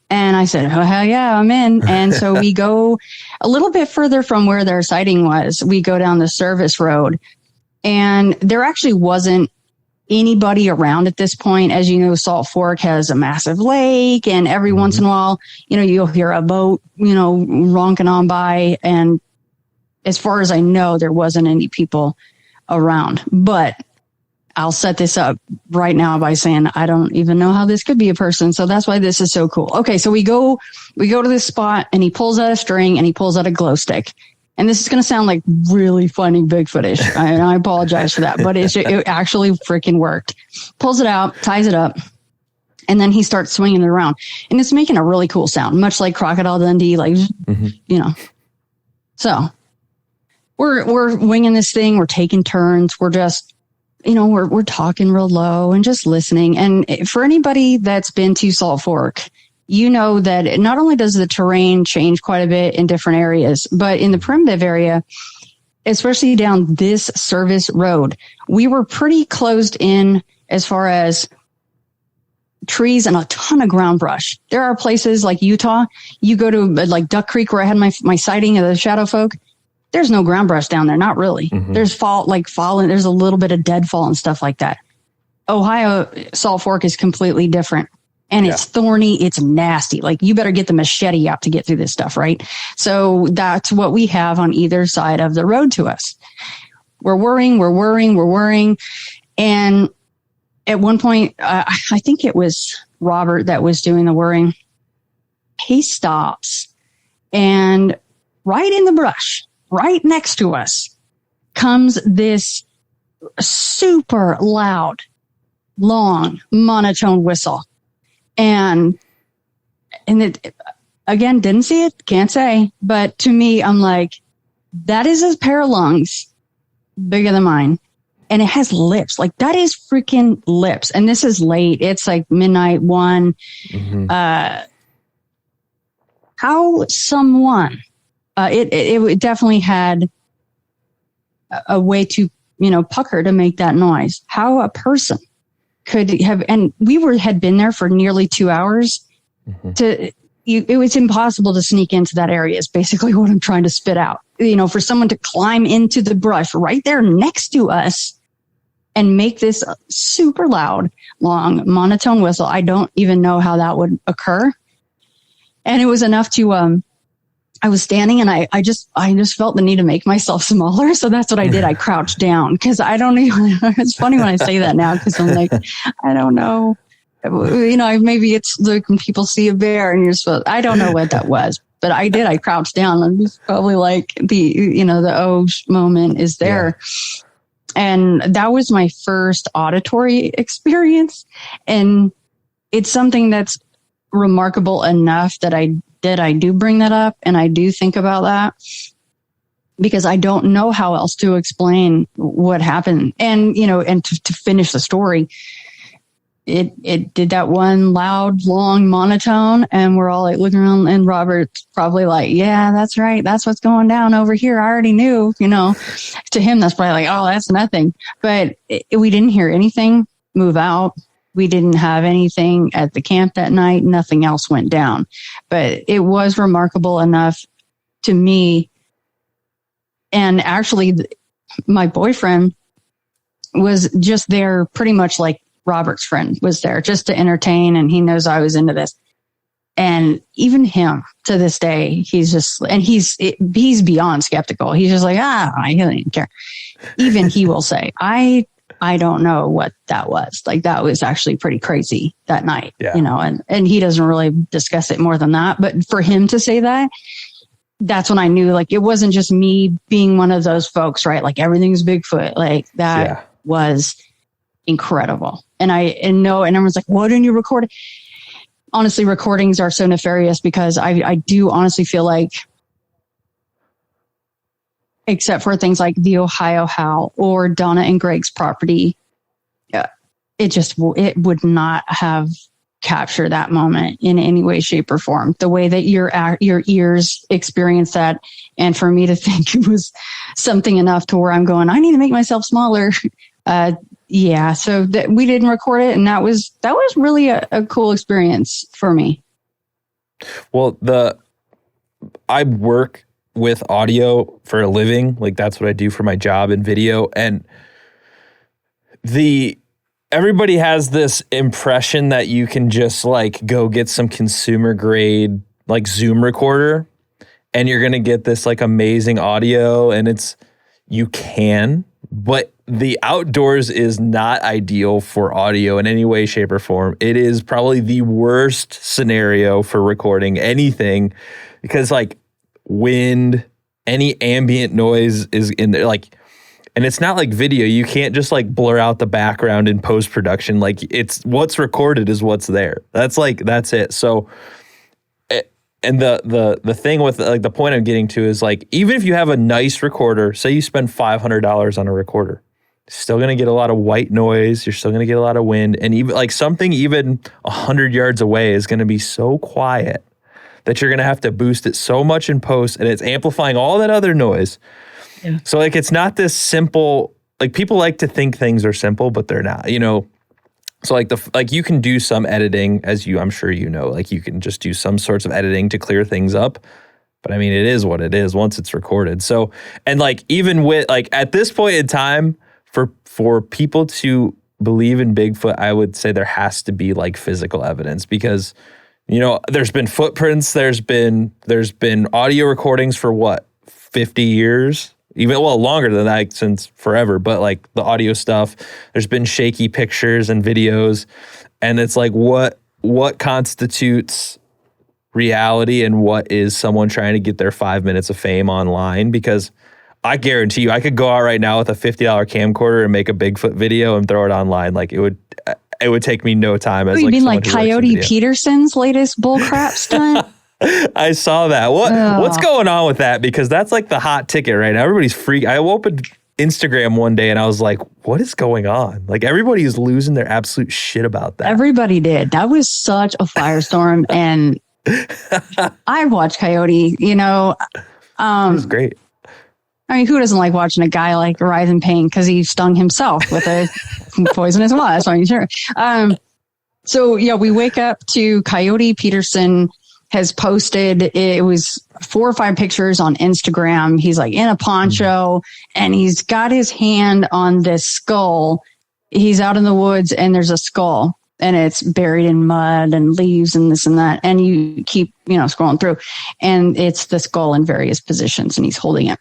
And I said, oh, hell yeah, I'm in. And so we go a little bit further from where their sighting was. We go down the service road and there actually wasn't anybody around at this point. As you know, Salt Fork has a massive lake and every once in a while, you'll hear a boat, ronking on by. And as far as I know, there wasn't any people around, but I'll set this up right now by saying, I don't even know how this could be a person. So that's why this is so cool. Okay. So we go to this spot and he pulls out a string and he pulls out a glow stick. And this is going to sound like really funny Bigfoot-ish. I apologize for that, but it actually freaking worked. Pulls it out, ties it up, and then he starts swinging it around. And it's making a really cool sound, much like Crocodile Dundee, So we're winging this thing. We're taking turns. We're just, we're talking real low and just listening. And for anybody that's been to Salt Fork, that not only does the terrain change quite a bit in different areas, but in the primitive area, especially down this service road, we were pretty closed in as far as trees and a ton of ground brush. There are places like Utah, you go to like Duck Creek where I had my sighting of the shadow folk. There's no ground brush down there. Not really. There's fallen. There's a little bit of deadfall and stuff like that. Ohio, Salt Fork is completely different. And it's thorny. It's nasty. Like you better get the machete out to get through this stuff, right? So that's what we have on either side of the road to us. We're worrying. And at one point, I think it was Robert that was doing the worrying. He stops and right in the brush, right next to us, comes this super loud, long, monotone whistle. And it, again, didn't see it, can't say. But to me, I'm like, that is a pair of lungs bigger than mine. And it has lips. Like that is freaking lips. And this is late. It's like midnight, 1. How someone, it definitely had a way to, pucker to make that noise. How a person could have, and had been there for nearly 2 hours it was impossible to sneak into that area is basically what I'm trying to spit out. For someone to climb into the brush right there next to us and make this super loud, long, monotone whistle. I don't even know how that would occur. And it was enough to, I was standing and I just felt the need to make myself smaller. So that's what I did. I crouched down because I don't even, it's funny when I say that now because I'm like, I don't know. Maybe it's like when people see a bear and you're supposed, I don't know what that was, but I did. I crouched down and it's probably like the moment is there. Yeah. And that was my first auditory experience. And it's something that's remarkable enough that I do bring that up and I do think about that because I don't know how else to explain what happened. And, to finish the story, it did that one loud, long monotone and we're all like looking around and Robert's probably like, yeah, that's right. That's what's going down over here. I already knew, to him, that's probably like, oh, that's nothing. But we didn't hear anything move out. We didn't have anything at the camp that night. Nothing else went down, but it was remarkable enough to me. And actually my boyfriend was just there pretty much like Robert's friend was there just to entertain. And he knows I was into this. And even him to this day, he's beyond skeptical. He's just like, I don't care. Even he will say, I don't know what that was. Like, that was actually pretty crazy that night, and he doesn't really discuss it more than that. But for him to say that, that's when I knew, like, it wasn't just me being one of those folks, right? Like, everything's Bigfoot. Like, that was incredible. And everyone's like, why didn't you record it? Honestly, recordings are so nefarious because I do honestly feel like, except for things like the Ohio Howl or Donna and Greg's property, it would not have captured that moment in any way, shape, or form. The way that your ears experience that, and for me to think it was something enough to where I'm going, I need to make myself smaller. So that we didn't record it, and that was really a cool experience for me. Well, I work with audio for a living. Like, that's what I do for my job in video. And everybody has this impression that you can just like go get some consumer grade like Zoom recorder and you're going to get this like amazing audio, and you can, but the outdoors is not ideal for audio in any way, shape, or form. It is probably the worst scenario for recording anything because like wind, any ambient noise is in there. Like, and it's not like video. You can't just like blur out the background in post-production. Like, it's what's recorded is what's there. That's it. So, and the thing with like the point I'm getting to is like, even if you have a nice recorder, say you spend $500 on a recorder, you're still going to get a lot of white noise. You're still going to get a lot of wind. And even like something even 100 yards away is going to be so quiet that you're going to have to boost it so much in post, and it's amplifying all that other noise. Yeah. So like, it's not this simple, like people like to think things are simple, but they're not, So like you can do some editing, I'm sure like you can just do some sorts of editing to clear things up. But I mean, it is what it is once it's recorded. So, and like, even with like at this point in time, for people to believe in Bigfoot, I would say there has to be like physical evidence because, there's been footprints, there's been audio recordings for 50 years? Even longer than that, since forever, but like the audio stuff, there's been shaky pictures and videos, and it's like what constitutes reality and what is someone trying to get their 5 minutes of fame online? Because I guarantee you, I could go out right now with a $50 camcorder and make a Bigfoot video and throw it online. Like, it would take me no time. You mean like Coyote Peterson's latest bullcrap stunt? I saw that. What's going on with that? Because that's like the hot ticket right now. Everybody's freak. I opened Instagram one day and I was like, what is going on? Like, everybody is losing their absolute shit about that. Everybody did. That was such a firestorm. And I watched Coyote, it was great. I mean, who doesn't like watching a guy like writhe in pain because he stung himself with a poisonous wasp? I mean, sure. So yeah, we wake up to Coyote Peterson has posted, it was 4 or 5 pictures on Instagram. He's like in a poncho and he's got his hand on this skull. He's out in the woods and there's a skull and it's buried in mud and leaves and this and that. And you keep, scrolling through and it's the skull in various positions and he's holding it.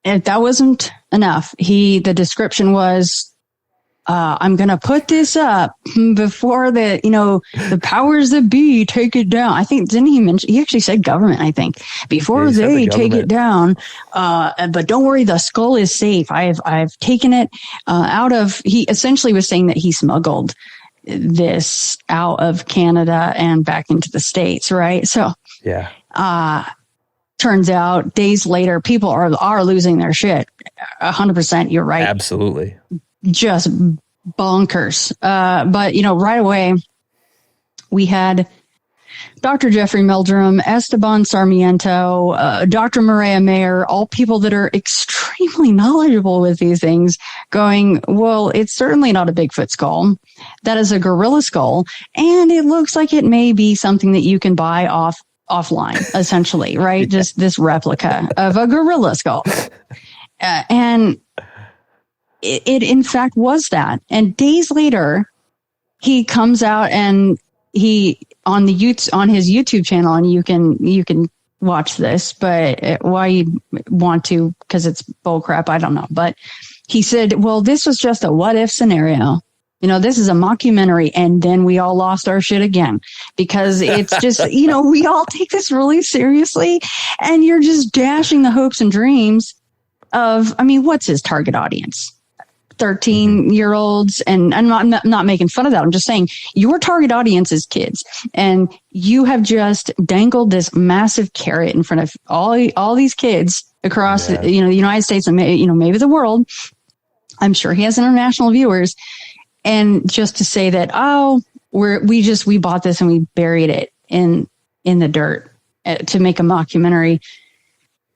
If that wasn't enough, the description was, I'm going to put this up before the powers that be take it down. I think, didn't he mention, he actually said government, I think, before they take it down. But don't worry, the skull is safe. I've taken it out of, he essentially was saying that he smuggled this out of Canada and back into the States, right? So, yeah. Turns out days later, people are losing their shit. 100%. You're right. Absolutely. Just bonkers. But, right away, we had Dr. Jeffrey Meldrum, Esteban Sarmiento, Dr. Maria Mayer, all people that are extremely knowledgeable with these things, going, well, it's certainly not a Bigfoot skull. That is a gorilla skull. And it looks like it may be something that you can buy offline, essentially, right? Yeah. Just this replica of a gorilla skull. And it in fact was that. And days later, he comes out and he on his YouTube channel, and you can watch this, but why you want to, because it's bullcrap, I don't know. But he said, well, this was just a what if scenario. This is a mockumentary, and then we all lost our shit again, because it's just, we all take this really seriously, and you're just dashing the hopes and dreams of, what's his target audience? 13-year-olds. And I'm not making fun of that. I'm just saying your target audience is kids, and you have just dangled this massive carrot in front of all these kids across, the United States and, maybe the world. I'm sure he has international viewers. And just to say that, we bought this and we buried it in the dirt to make a mockumentary.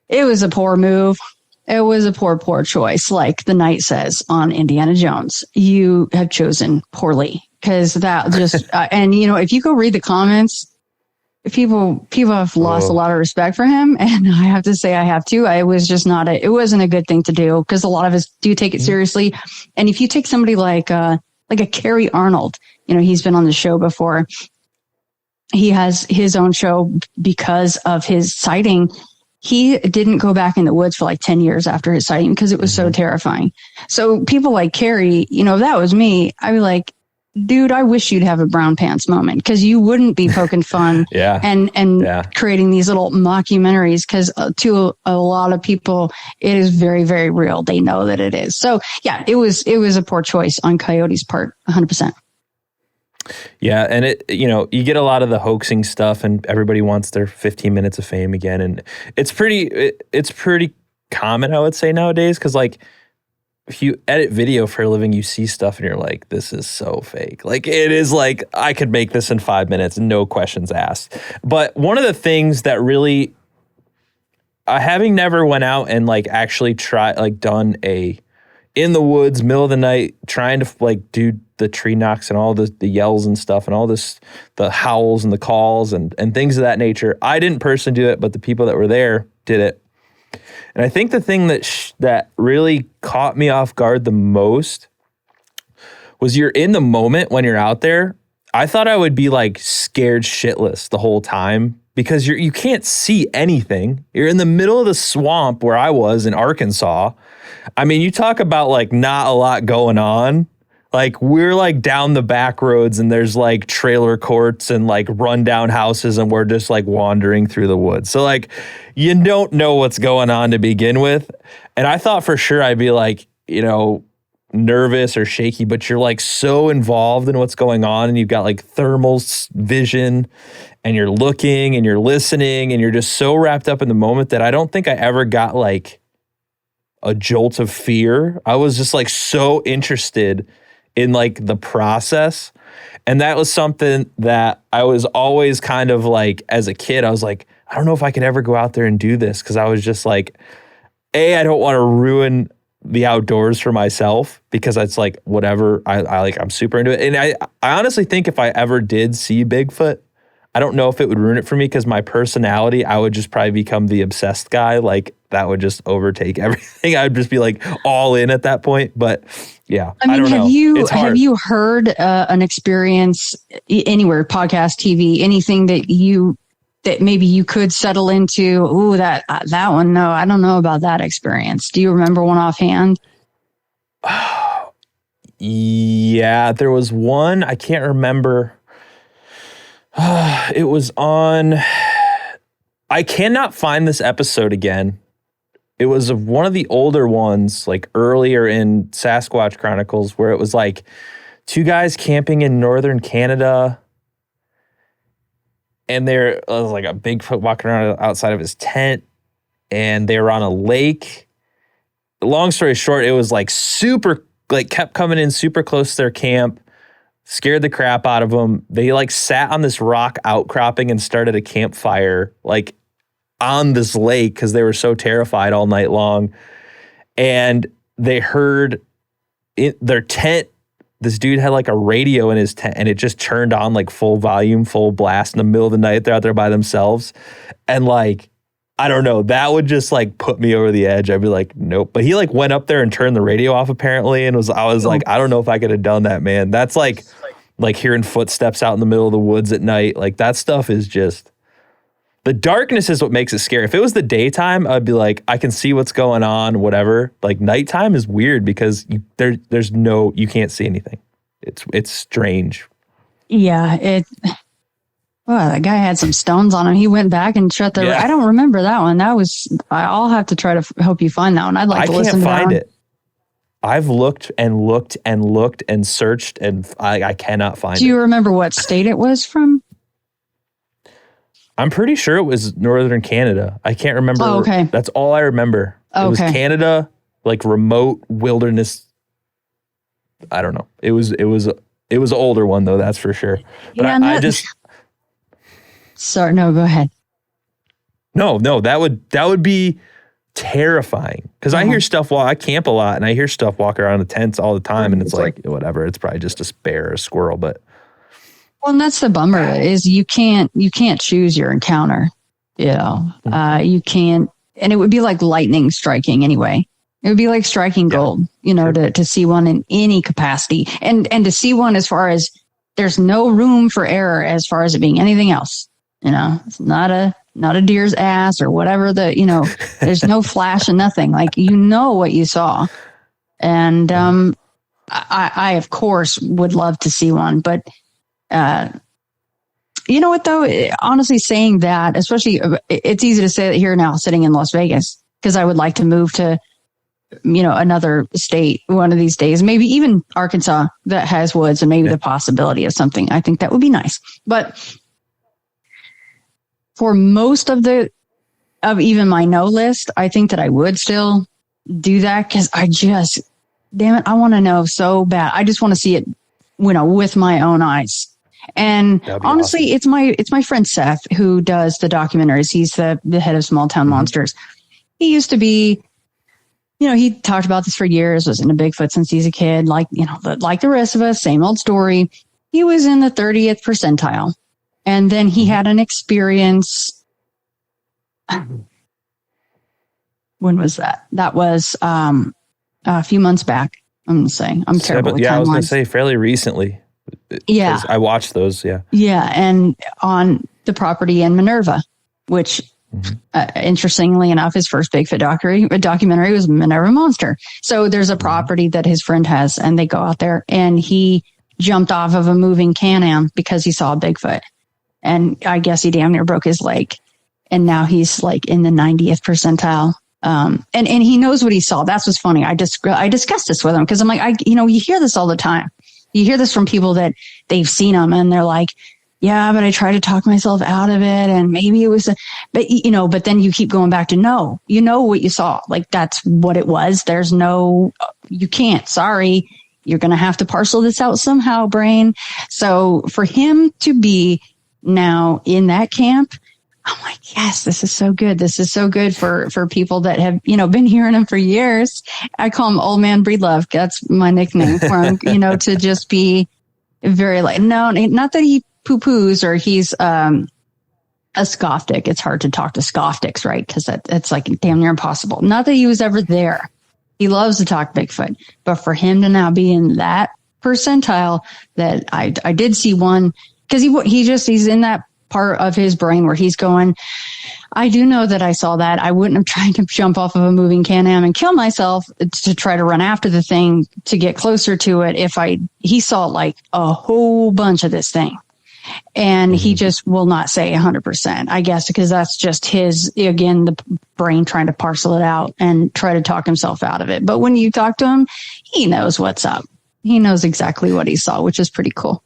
It was a poor move. It was a poor choice. Like the knight says on Indiana Jones, you have chosen poorly, because that just, and if you go read the comments, people have lost a lot of respect for him. And I have to say, I have too. It was just it wasn't a good thing to do, because a lot of us do take it seriously. And if you take somebody like a Kerry Arnold, he's been on the show before. He has his own show because of his sighting. He didn't go back in the woods for like 10 years after his sighting, because it was so terrifying. So people like Kerry, if that was me, I'd be like, dude, I wish you'd have a brown pants moment, because you wouldn't be poking fun and creating these little mockumentaries, because to a lot of people, it is very, very real. They know that it is. So yeah, it was a poor choice on Coyote's part, 100%. Yeah, and it, you get a lot of the hoaxing stuff, and everybody wants their 15 minutes of fame again, and it's pretty common, I would say, nowadays, because like, if you edit video for a living, you see stuff and you're like, this is so fake. Like, it is like, I could make this in 5 minutes, no questions asked. But one of the things that really, having never went out and like actually done a in the woods, middle of the night, trying to like do the tree knocks and all the yells and stuff and all this, the howls and the calls and things of that nature. I didn't personally do it, but the people that were there did it. And I think the thing that really caught me off guard the most was you're in the moment when you're out there. I thought I would be like scared shitless the whole time, because you can't see anything. You're in the middle of the swamp where I was in Arkansas. You talk about like not a lot going on. Like, we're like down the back roads, and there's like trailer courts and like rundown houses, and we're just like wandering through the woods. So like, you don't know what's going on to begin with. And I thought for sure I'd be like, nervous or shaky, but you're like so involved in what's going on, and you've got like thermal vision, and you're looking and you're listening, and you're just so wrapped up in the moment that I don't think I ever got like a jolt of fear. I was just like so interested in like the process. And that was something that I was always kind of like, as a kid, I was like, I don't know if I could ever go out there and do this, because I was just like, I don't want to ruin the outdoors for myself, because it's like whatever, I'm super into it. And I honestly think if I ever did see Bigfoot, I don't know if it would ruin it for me, because my personality, I would just probably become the obsessed guy. Like, that would just overtake everything. I'd just be like all in at that point. But yeah, I don't know. Have you heard an experience anywhere, podcast, TV, anything that maybe you could settle into? Ooh, that one. No, I don't know about that experience. Do you remember one offhand? Yeah, there was one. I can't remember. It was on. I cannot find this episode again. It was one of the older ones, like earlier in Sasquatch Chronicles, where it was like two guys camping in northern Canada, and there was like a Bigfoot walking around outside of his tent, and they were on a lake. Long story short, it was like super, like kept coming in super close to their camp, scared the crap out of them. They like sat on this rock outcropping and started a campfire, like on this lake, because they were so terrified all night long. And they heard their tent, this dude had like a radio in his tent, and it just turned on like full volume, full blast in the middle of the night. They're out there by themselves. And like, I don't know, that would just like put me over the edge. I'd be like, nope. But he like went up there and turned the radio off apparently. And I was like, I don't know if I could have done that, man. That's like, like hearing footsteps out in the middle of the woods at night. Like that stuff is just, the darkness is what makes it scary. If it was the daytime, I'd be like, I can see what's going on, whatever. Like nighttime is weird because you can't see anything. It's strange. Yeah, well, that guy had some stones on him. He went back and shut the. Yeah. I don't remember that one. I'll have to try to help you find that one. I'd like to listen to that one. I can't find it. I've looked and looked and looked and searched, and I cannot find it. Do you remember what state it was from? I'm pretty sure it was northern Canada. I can't remember. Oh, okay. That's all I remember. Okay. It was Canada, like remote wilderness. I don't know. It was an older one though. That's for sure. But yeah, I just. Sorry, no, go ahead. No, that would be terrifying because I hear stuff while I camp a lot, and I hear stuff walk around the tents all the time, and it's like whatever. It's probably just a bear or a squirrel, but. Well, and that's the bummer is you can't choose your encounter. You know, you can't, and it would be like lightning striking anyway. It would be like striking gold, you know, to see one in any capacity, and to see one as far as there's no room for error as far as it being anything else. You know, it's not a deer's ass or whatever there's no flash and nothing. Like, you know what you saw. And I of course would love to see one, but you know what though? Honestly, saying that, especially it's easy to say that here now sitting in Las Vegas, because I would like to move to, you know, another state one of these days, maybe even Arkansas that has woods and maybe the possibility of something. I think that would be nice. But for most of even my no list, I think that I would still do that because damn it, I want to know so bad. I just want to see it, you know, with my own eyes. And honestly, awesome. It's my friend Seth who does the documentaries. He's the head of Small Town Monsters. He used to be, you know, he talked about this for years, was into Bigfoot since he's a kid, like, you know, like the rest of us, same old story. He was in the 30th percentile. And then he had an experience. When was that? That was a few months back. I'm saying I'm terrible. I was going to say fairly recently. Yeah, I watched those. Yeah, yeah, and on the property in Minerva, which interestingly enough, his first Bigfoot documentary was Minerva Monster. So there's a property that his friend has, and they go out there, and he jumped off of a moving Can-Am because he saw a Bigfoot. And I guess he damn near broke his leg. And now he's like in the 90th percentile. And he knows what he saw. That's what's funny. I discussed this with him because I'm like, you hear this all the time. You hear this from people that they've seen them and they're like, yeah, but I try to talk myself out of it. And maybe it was, but then you keep going back to no, you know what you saw. Like that's what it was. There's no, you can't, sorry. You're going to have to parcel this out somehow, brain. So for him to be now in that camp, I'm like, yes, this is so good. This is so good for people that have, been hearing him for years. I call him Old Man Breedlove. That's my nickname for him, to just be very no, not that he poo-poos or he's a scoffdick. It's hard to talk to scoffdicks, right? Because it's like damn near impossible. Not that he was ever there. He loves to talk Bigfoot, but for him to now be in that percentile that I did see one, because he's in that part of his brain where he's going, I do know that I saw that. I wouldn't have tried to jump off of a moving Can-Am and kill myself to try to run after the thing to get closer to it. He saw like a whole bunch of this thing. And he just will not say 100%, I guess, because that's just his, again, the brain trying to parcel it out and try to talk himself out of it. But when you talk to him, he knows what's up. He knows exactly what he saw, which is pretty cool.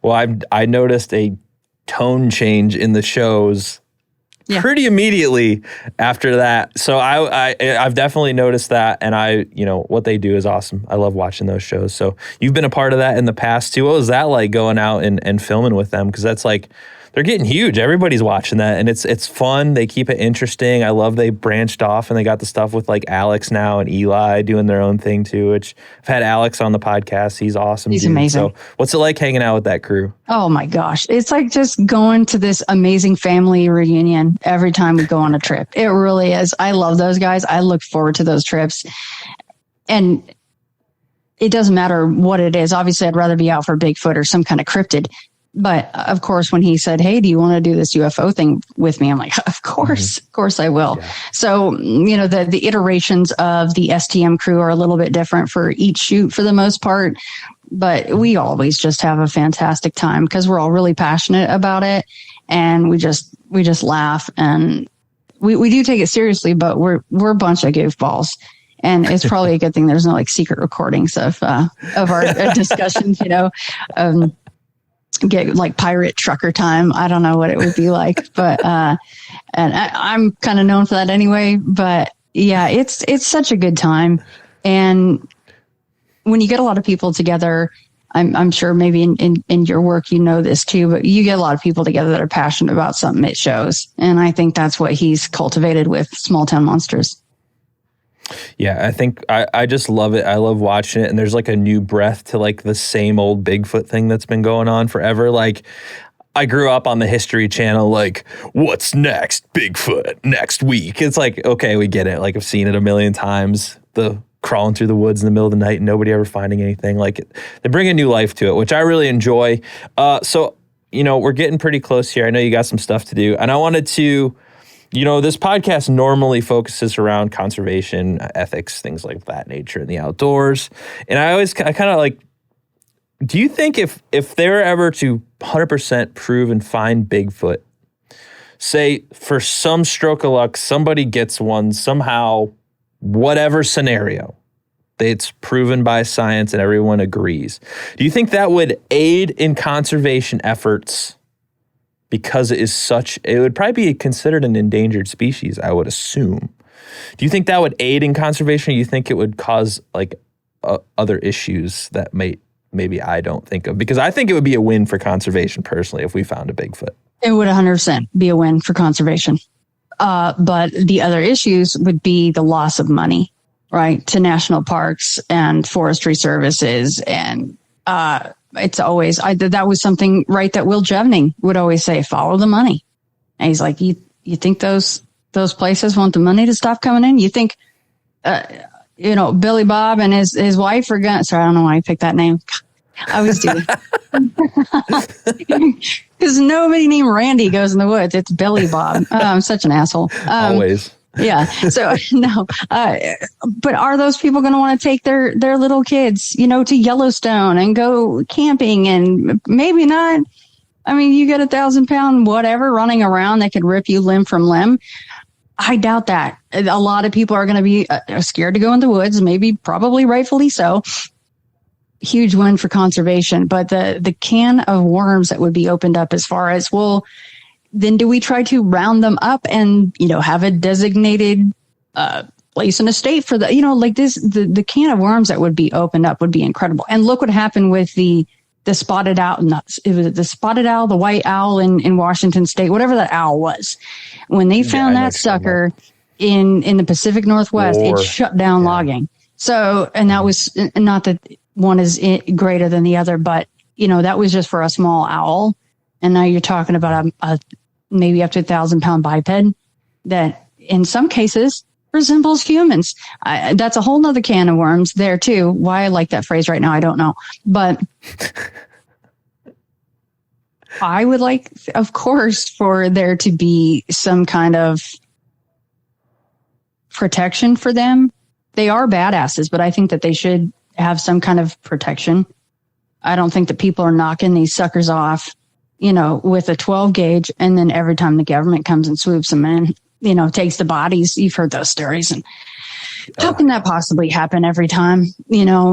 Well, I noticed a tone change in the shows pretty immediately after that. So I've definitely noticed that. And what they do is awesome. I love watching those shows. So you've been a part of that in the past too. What was that like going out and filming with them? Because that's like, they're getting huge. Everybody's watching that, and it's fun. They keep it interesting. I love they branched off and they got the stuff with like Alex now and Eli doing their own thing too, which I've had Alex on the podcast. He's awesome. He's amazing. So what's it like hanging out with that crew? Oh my gosh. It's like just going to this amazing family reunion every time we go on a trip. It really is. I love those guys. I look forward to those trips. And it doesn't matter what it is. Obviously, I'd rather be out for Bigfoot or some kind of cryptid. But of course, when he said, "Hey, do you want to do this UFO thing with me?" I'm like, "Of course I will." Yeah. So, the iterations of the STM crew are a little bit different for each shoot for the most part. But we always just have a fantastic time because we're all really passionate about it, and we just laugh, and we do take it seriously, but we're a bunch of goofballs. And it's probably a good thing there's no like secret recordings of our discussions, get like pirate trucker time. I don't know what it would be like, but and I'm kind of known for that anyway. But yeah, it's such a good time. And when you get a lot of people together, I'm sure maybe in your work this too, but you get a lot of people together that are passionate about something, it shows. And I think that's what he's cultivated with Small Town Monsters. Yeah, I think I just love it. I love watching it. And there's like a new breath to like the same old Bigfoot thing that's been going on forever. Like I grew up on the History Channel, like, what's next? Bigfoot next week. It's like, okay, we get it. Like I've seen it a million times. The crawling through the woods in the middle of the night and nobody ever finding anything. Like they bring a new life to it, which I really enjoy. So, we're getting pretty close here. I know you got some stuff to do. And I wanted to... this podcast normally focuses around conservation, ethics, things like that nature in the outdoors. And I kind of like, do you think if they're ever to 100% prove and find Bigfoot, say for some stroke of luck, somebody gets one somehow, whatever scenario, it's proven by science and everyone agrees. Do you think that would aid in conservation efforts? Because it would probably be considered an endangered species, I would assume. Do you think that would aid in conservation, or do you think it would cause like other issues that maybe I don't think of? Because I think it would be a win for conservation personally if we found a Bigfoot. It would 100% be a win for conservation. But the other issues would be the loss of money, right, to national parks and forestry services and it's always, that was something, right, that Will Jevning would always say, follow the money. And he's like, you think those places want the money to stop coming in? You think, Billy Bob and his wife are going to, sorry, I don't know why I picked that name. I always do. Because nobody named Randy goes in the woods. It's Billy Bob. I'm such an asshole. Always. Yeah. So no, but are those people going to want to take their little kids, to Yellowstone and go camping? And maybe not. I mean, you get 1,000-pound whatever running around that could rip you limb from limb. I doubt that. A lot of people are going to be scared to go in the woods, probably rightfully so. Huge win for conservation. But the can of worms that would be opened up as far as, well, then do we try to round them up and, have a designated place in a state for the can of worms that would be opened up would be incredible. And look what happened with the spotted owl, it was the spotted owl, the white owl in Washington State, whatever that owl was. When they found that sucker in the Pacific Northwest, it shut down logging. So, and that was not that one is greater than the other, but, that was just for a small owl. And now you're talking about a maybe up to 1,000-pound biped that in some cases resembles humans. That's a whole nother can of worms there too. Why I like that phrase right now, I don't know. But I would like, of course, for there to be some kind of protection for them. They are badasses, but I think that they should have some kind of protection. I don't think that people are knocking these suckers off, with a 12 gauge. And then every time the government comes and swoops them in, takes the bodies. You've heard those stories. And how can that possibly happen every time?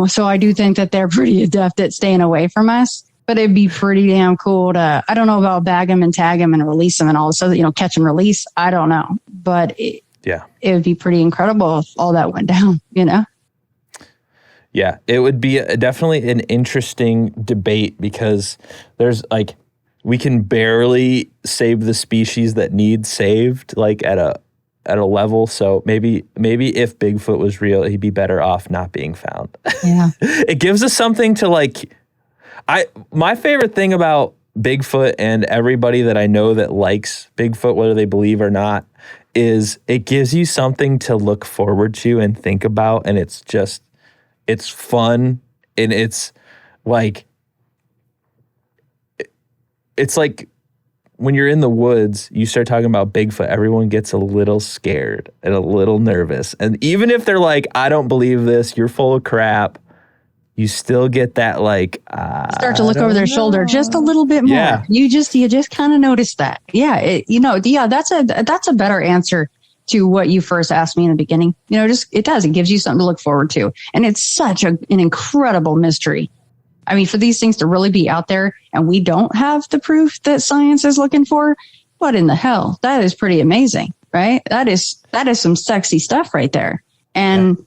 So I do think that they're pretty adept at staying away from us, but it'd be pretty damn cool to, I don't know about bag them and tag them and release them and all so that, catch and release. I don't know, but it would be pretty incredible if all that went down, Yeah, it would be definitely an interesting debate because there's we can barely save the species that need saved, at a level. So maybe if Bigfoot was real, he'd be better off not being found. Yeah, it gives us something to my favorite thing about Bigfoot and everybody that I know that likes Bigfoot, whether they believe or not, is it gives you something to look forward to and think about, and it's fun And it's like when you're in the woods, you start talking about Bigfoot, everyone gets a little scared and a little nervous. And even if they're like, I don't believe this, you're full of crap, you still get that like, start to look over their shoulder just a little bit more. Yeah. You just kind of notice that. Yeah. That's a better answer to what you first asked me in the beginning. It gives you something to look forward to. And it's such an incredible mystery. I mean, for these things to really be out there and we don't have the proof that science is looking for, what in the hell? That is pretty amazing, right? That is some sexy stuff right there. And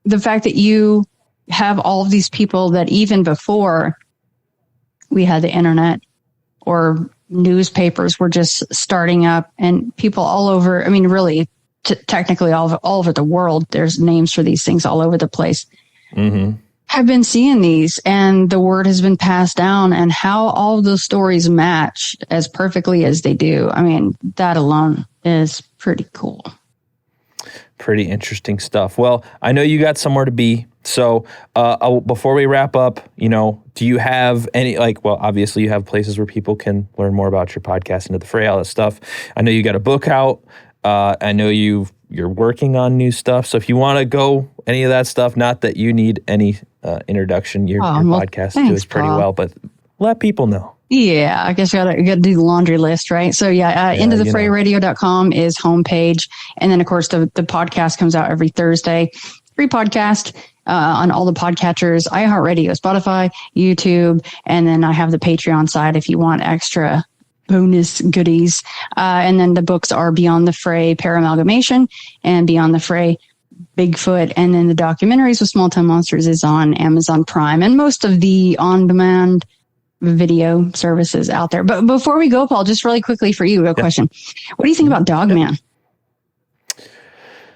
the fact that you have all of these people that even before we had the internet or newspapers were just starting up, and people all over, I mean, really, technically all over the world, there's names for these things all over the place. Mm-hmm. Have been seeing these, and the word has been passed down, and how all of those stories match as perfectly as they do. I mean, that alone is pretty cool. Pretty interesting stuff. Well, I know you got somewhere to be. So before we wrap up, do you have any, obviously you have places where people can learn more about your podcast, Into the Fray, all that stuff. I know you got a book out. I know you're working on new stuff. So if you want to go any of that stuff, not that you need any introduction, your podcast does pretty well, but let people know. Yeah, I guess you gotta do the laundry list, right? So intothefrayradio.com is homepage. And then of course the podcast comes out every Thursday. Free podcast on all the podcatchers, iHeartRadio, Spotify, YouTube, and then I have the Patreon side if you want extra bonus goodies. And then the books are Beyond the Fray, PARAMALGAMATION, and Beyond the Fray, Bigfoot. And then the documentaries with Small Town Monsters is on Amazon Prime and most of the on-demand video services out there. But before we go, Paul, just really quickly for you, a question. What do you think about Dogman?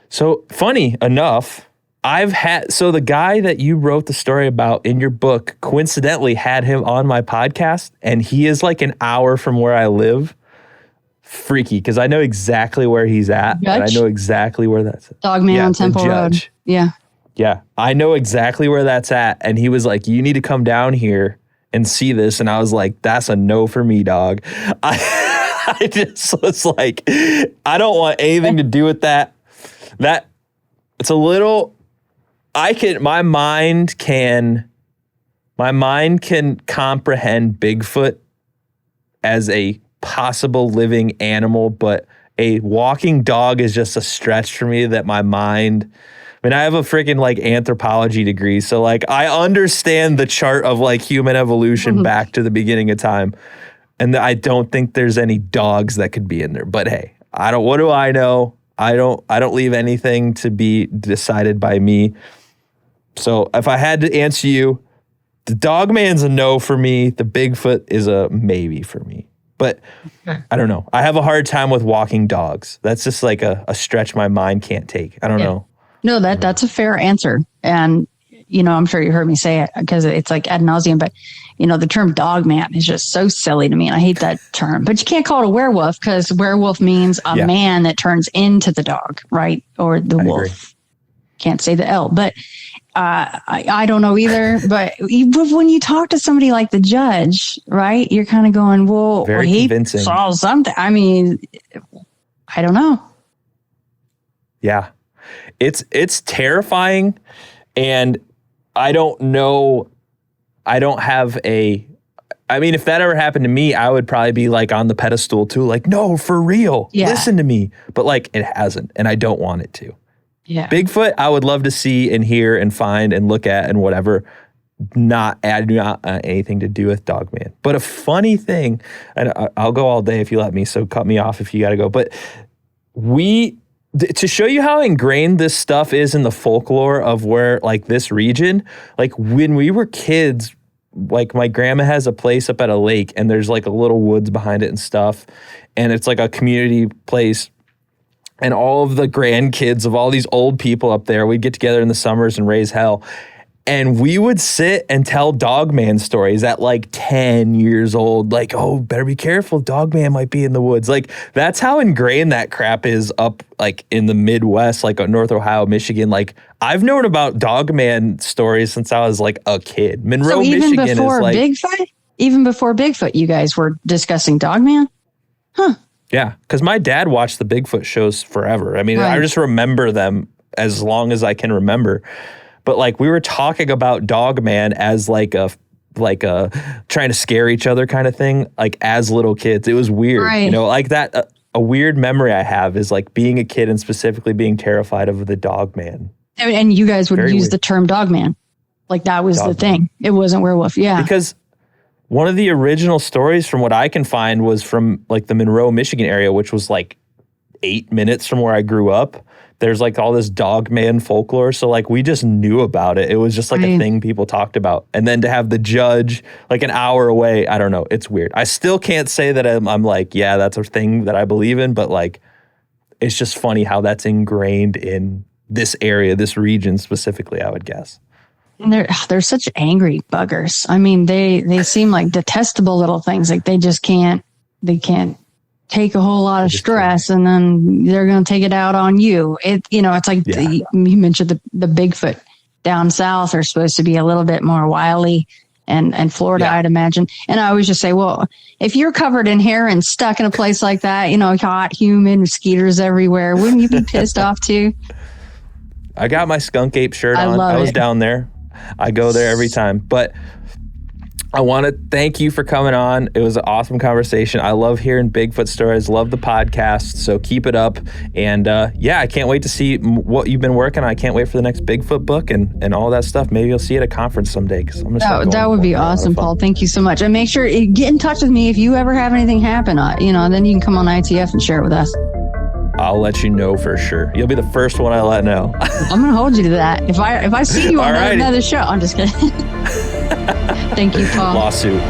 So funny enough, the guy that you wrote the story about in your book, coincidentally had him on my podcast, and he is like an hour from where I live. Freaky, because I know exactly where he's at. Judge? And I know exactly where that's at. Dogman on Temple Road. Yeah. Yeah. I know exactly where that's at. And he was like, you need to come down here and see this. And I was like, that's a no for me, dog. I just was like, I don't want anything to do with that. It's a little, my mind can comprehend Bigfoot as a possible living animal, but a walking dog is just a stretch for me that my mind, I have a freaking anthropology degree. So I understand the chart of human evolution back to the beginning of time. And I don't think there's any dogs that could be in there, but hey, what do I know? I don't leave anything to be decided by me. So if I had to answer you, the Dogman's a no for me. The Bigfoot is a maybe for me. But I don't know. I have a hard time with walking dogs. That's just a stretch my mind can't take. I don't know. No, that's a fair answer. And, I'm sure you heard me say it because it's ad nauseum, but the term dog man is just so silly to me. And I hate that term, but you can't call it a werewolf because werewolf means a man that turns into the dog, right? Or the wolf. Agree. Can't say the L, but I don't know either. But when you talk to somebody like the judge, right, you're kind of going, well, he convincing. Saw something. I don't know. Yeah, it's terrifying. And I don't know. I don't have if that ever happened to me, I would probably be on the pedestal too. No, for real. Yeah. Listen to me. But it hasn't. And I don't want it to. Yeah. Bigfoot, I would love to see and hear and find and look at and whatever. Not anything to do with Dogman. But a funny thing, and I'll go all day if you let me, so cut me off if you got to go. But to show you how ingrained this stuff is in the folklore of where this region, when we were kids, my grandma has a place up at a lake and there's a little woods behind it and stuff. And it's a community place. And all of the grandkids of all these old people up there, we'd get together in the summers and raise hell. And we would sit and tell Dogman stories at like 10 years old. Like, oh, better be careful. Dogman might be in the woods. Like, that's how ingrained that crap is up like in the Midwest, like North Ohio, Michigan. Like, I've known about Dogman stories since I was like a kid. Monroe, so even Michigan before is like Bigfoot, even before Bigfoot, you guys were discussing Dogman? Huh. Yeah, because my dad watched the Bigfoot shows forever. I mean, Right. I just remember them as long as I can remember. But like we were talking about Dogman as like a trying to scare each other kind of thing, like as little kids. It was weird, Right. you know, like that. A weird memory I have is like being a kid and specifically being terrified of the Dogman. And you guys would Very use weird. the term Dogman. Like that was the Dogman. thing. It wasn't werewolf. Yeah. Because one of the original stories from what I can find was from like the Monroe, Michigan area, which was like 8 minutes from where I grew up. There's like all this Dogman folklore. So like we just knew about it. It was just like a Right. thing people talked about. And then to have the judge like an hour away, I don't know. It's weird. I still can't say that I'm like, yeah, that's a thing that I believe in. But like, it's just funny how that's ingrained in this area, this region specifically, I would guess. And they're such angry buggers. I mean, they seem like detestable little things. Like they can't take a whole lot of stress and then they're going to take it out on you. It's like you mentioned the Bigfoot down south are supposed to be a little bit more wily and Florida, Yeah. I'd imagine. And I always just say, well, if you're covered in hair and stuck in a place like that, hot, humid, mosquitoes everywhere, wouldn't you be pissed off too? I got my skunk ape shirt I on. love I was it. down there. I go there every time. But I want to thank you for coming on. It was an awesome conversation. I love hearing Bigfoot stories. Love the podcast. So keep it up. And I can't wait to see what you've been working on. I can't wait for the next Bigfoot book and all that stuff. Maybe you'll see it at a conference someday. Because I'm gonna start going That would be more. awesome, Paul. Thank you so much. And make sure get in touch with me if you ever have anything happen. Then you can come on ITF and share it with us. I'll let you know for sure. You'll be the first one I let know. I'm going to hold you to that. If I see you on Alrighty. another show, I'm just kidding. Thank you, Paul. Lawsuit.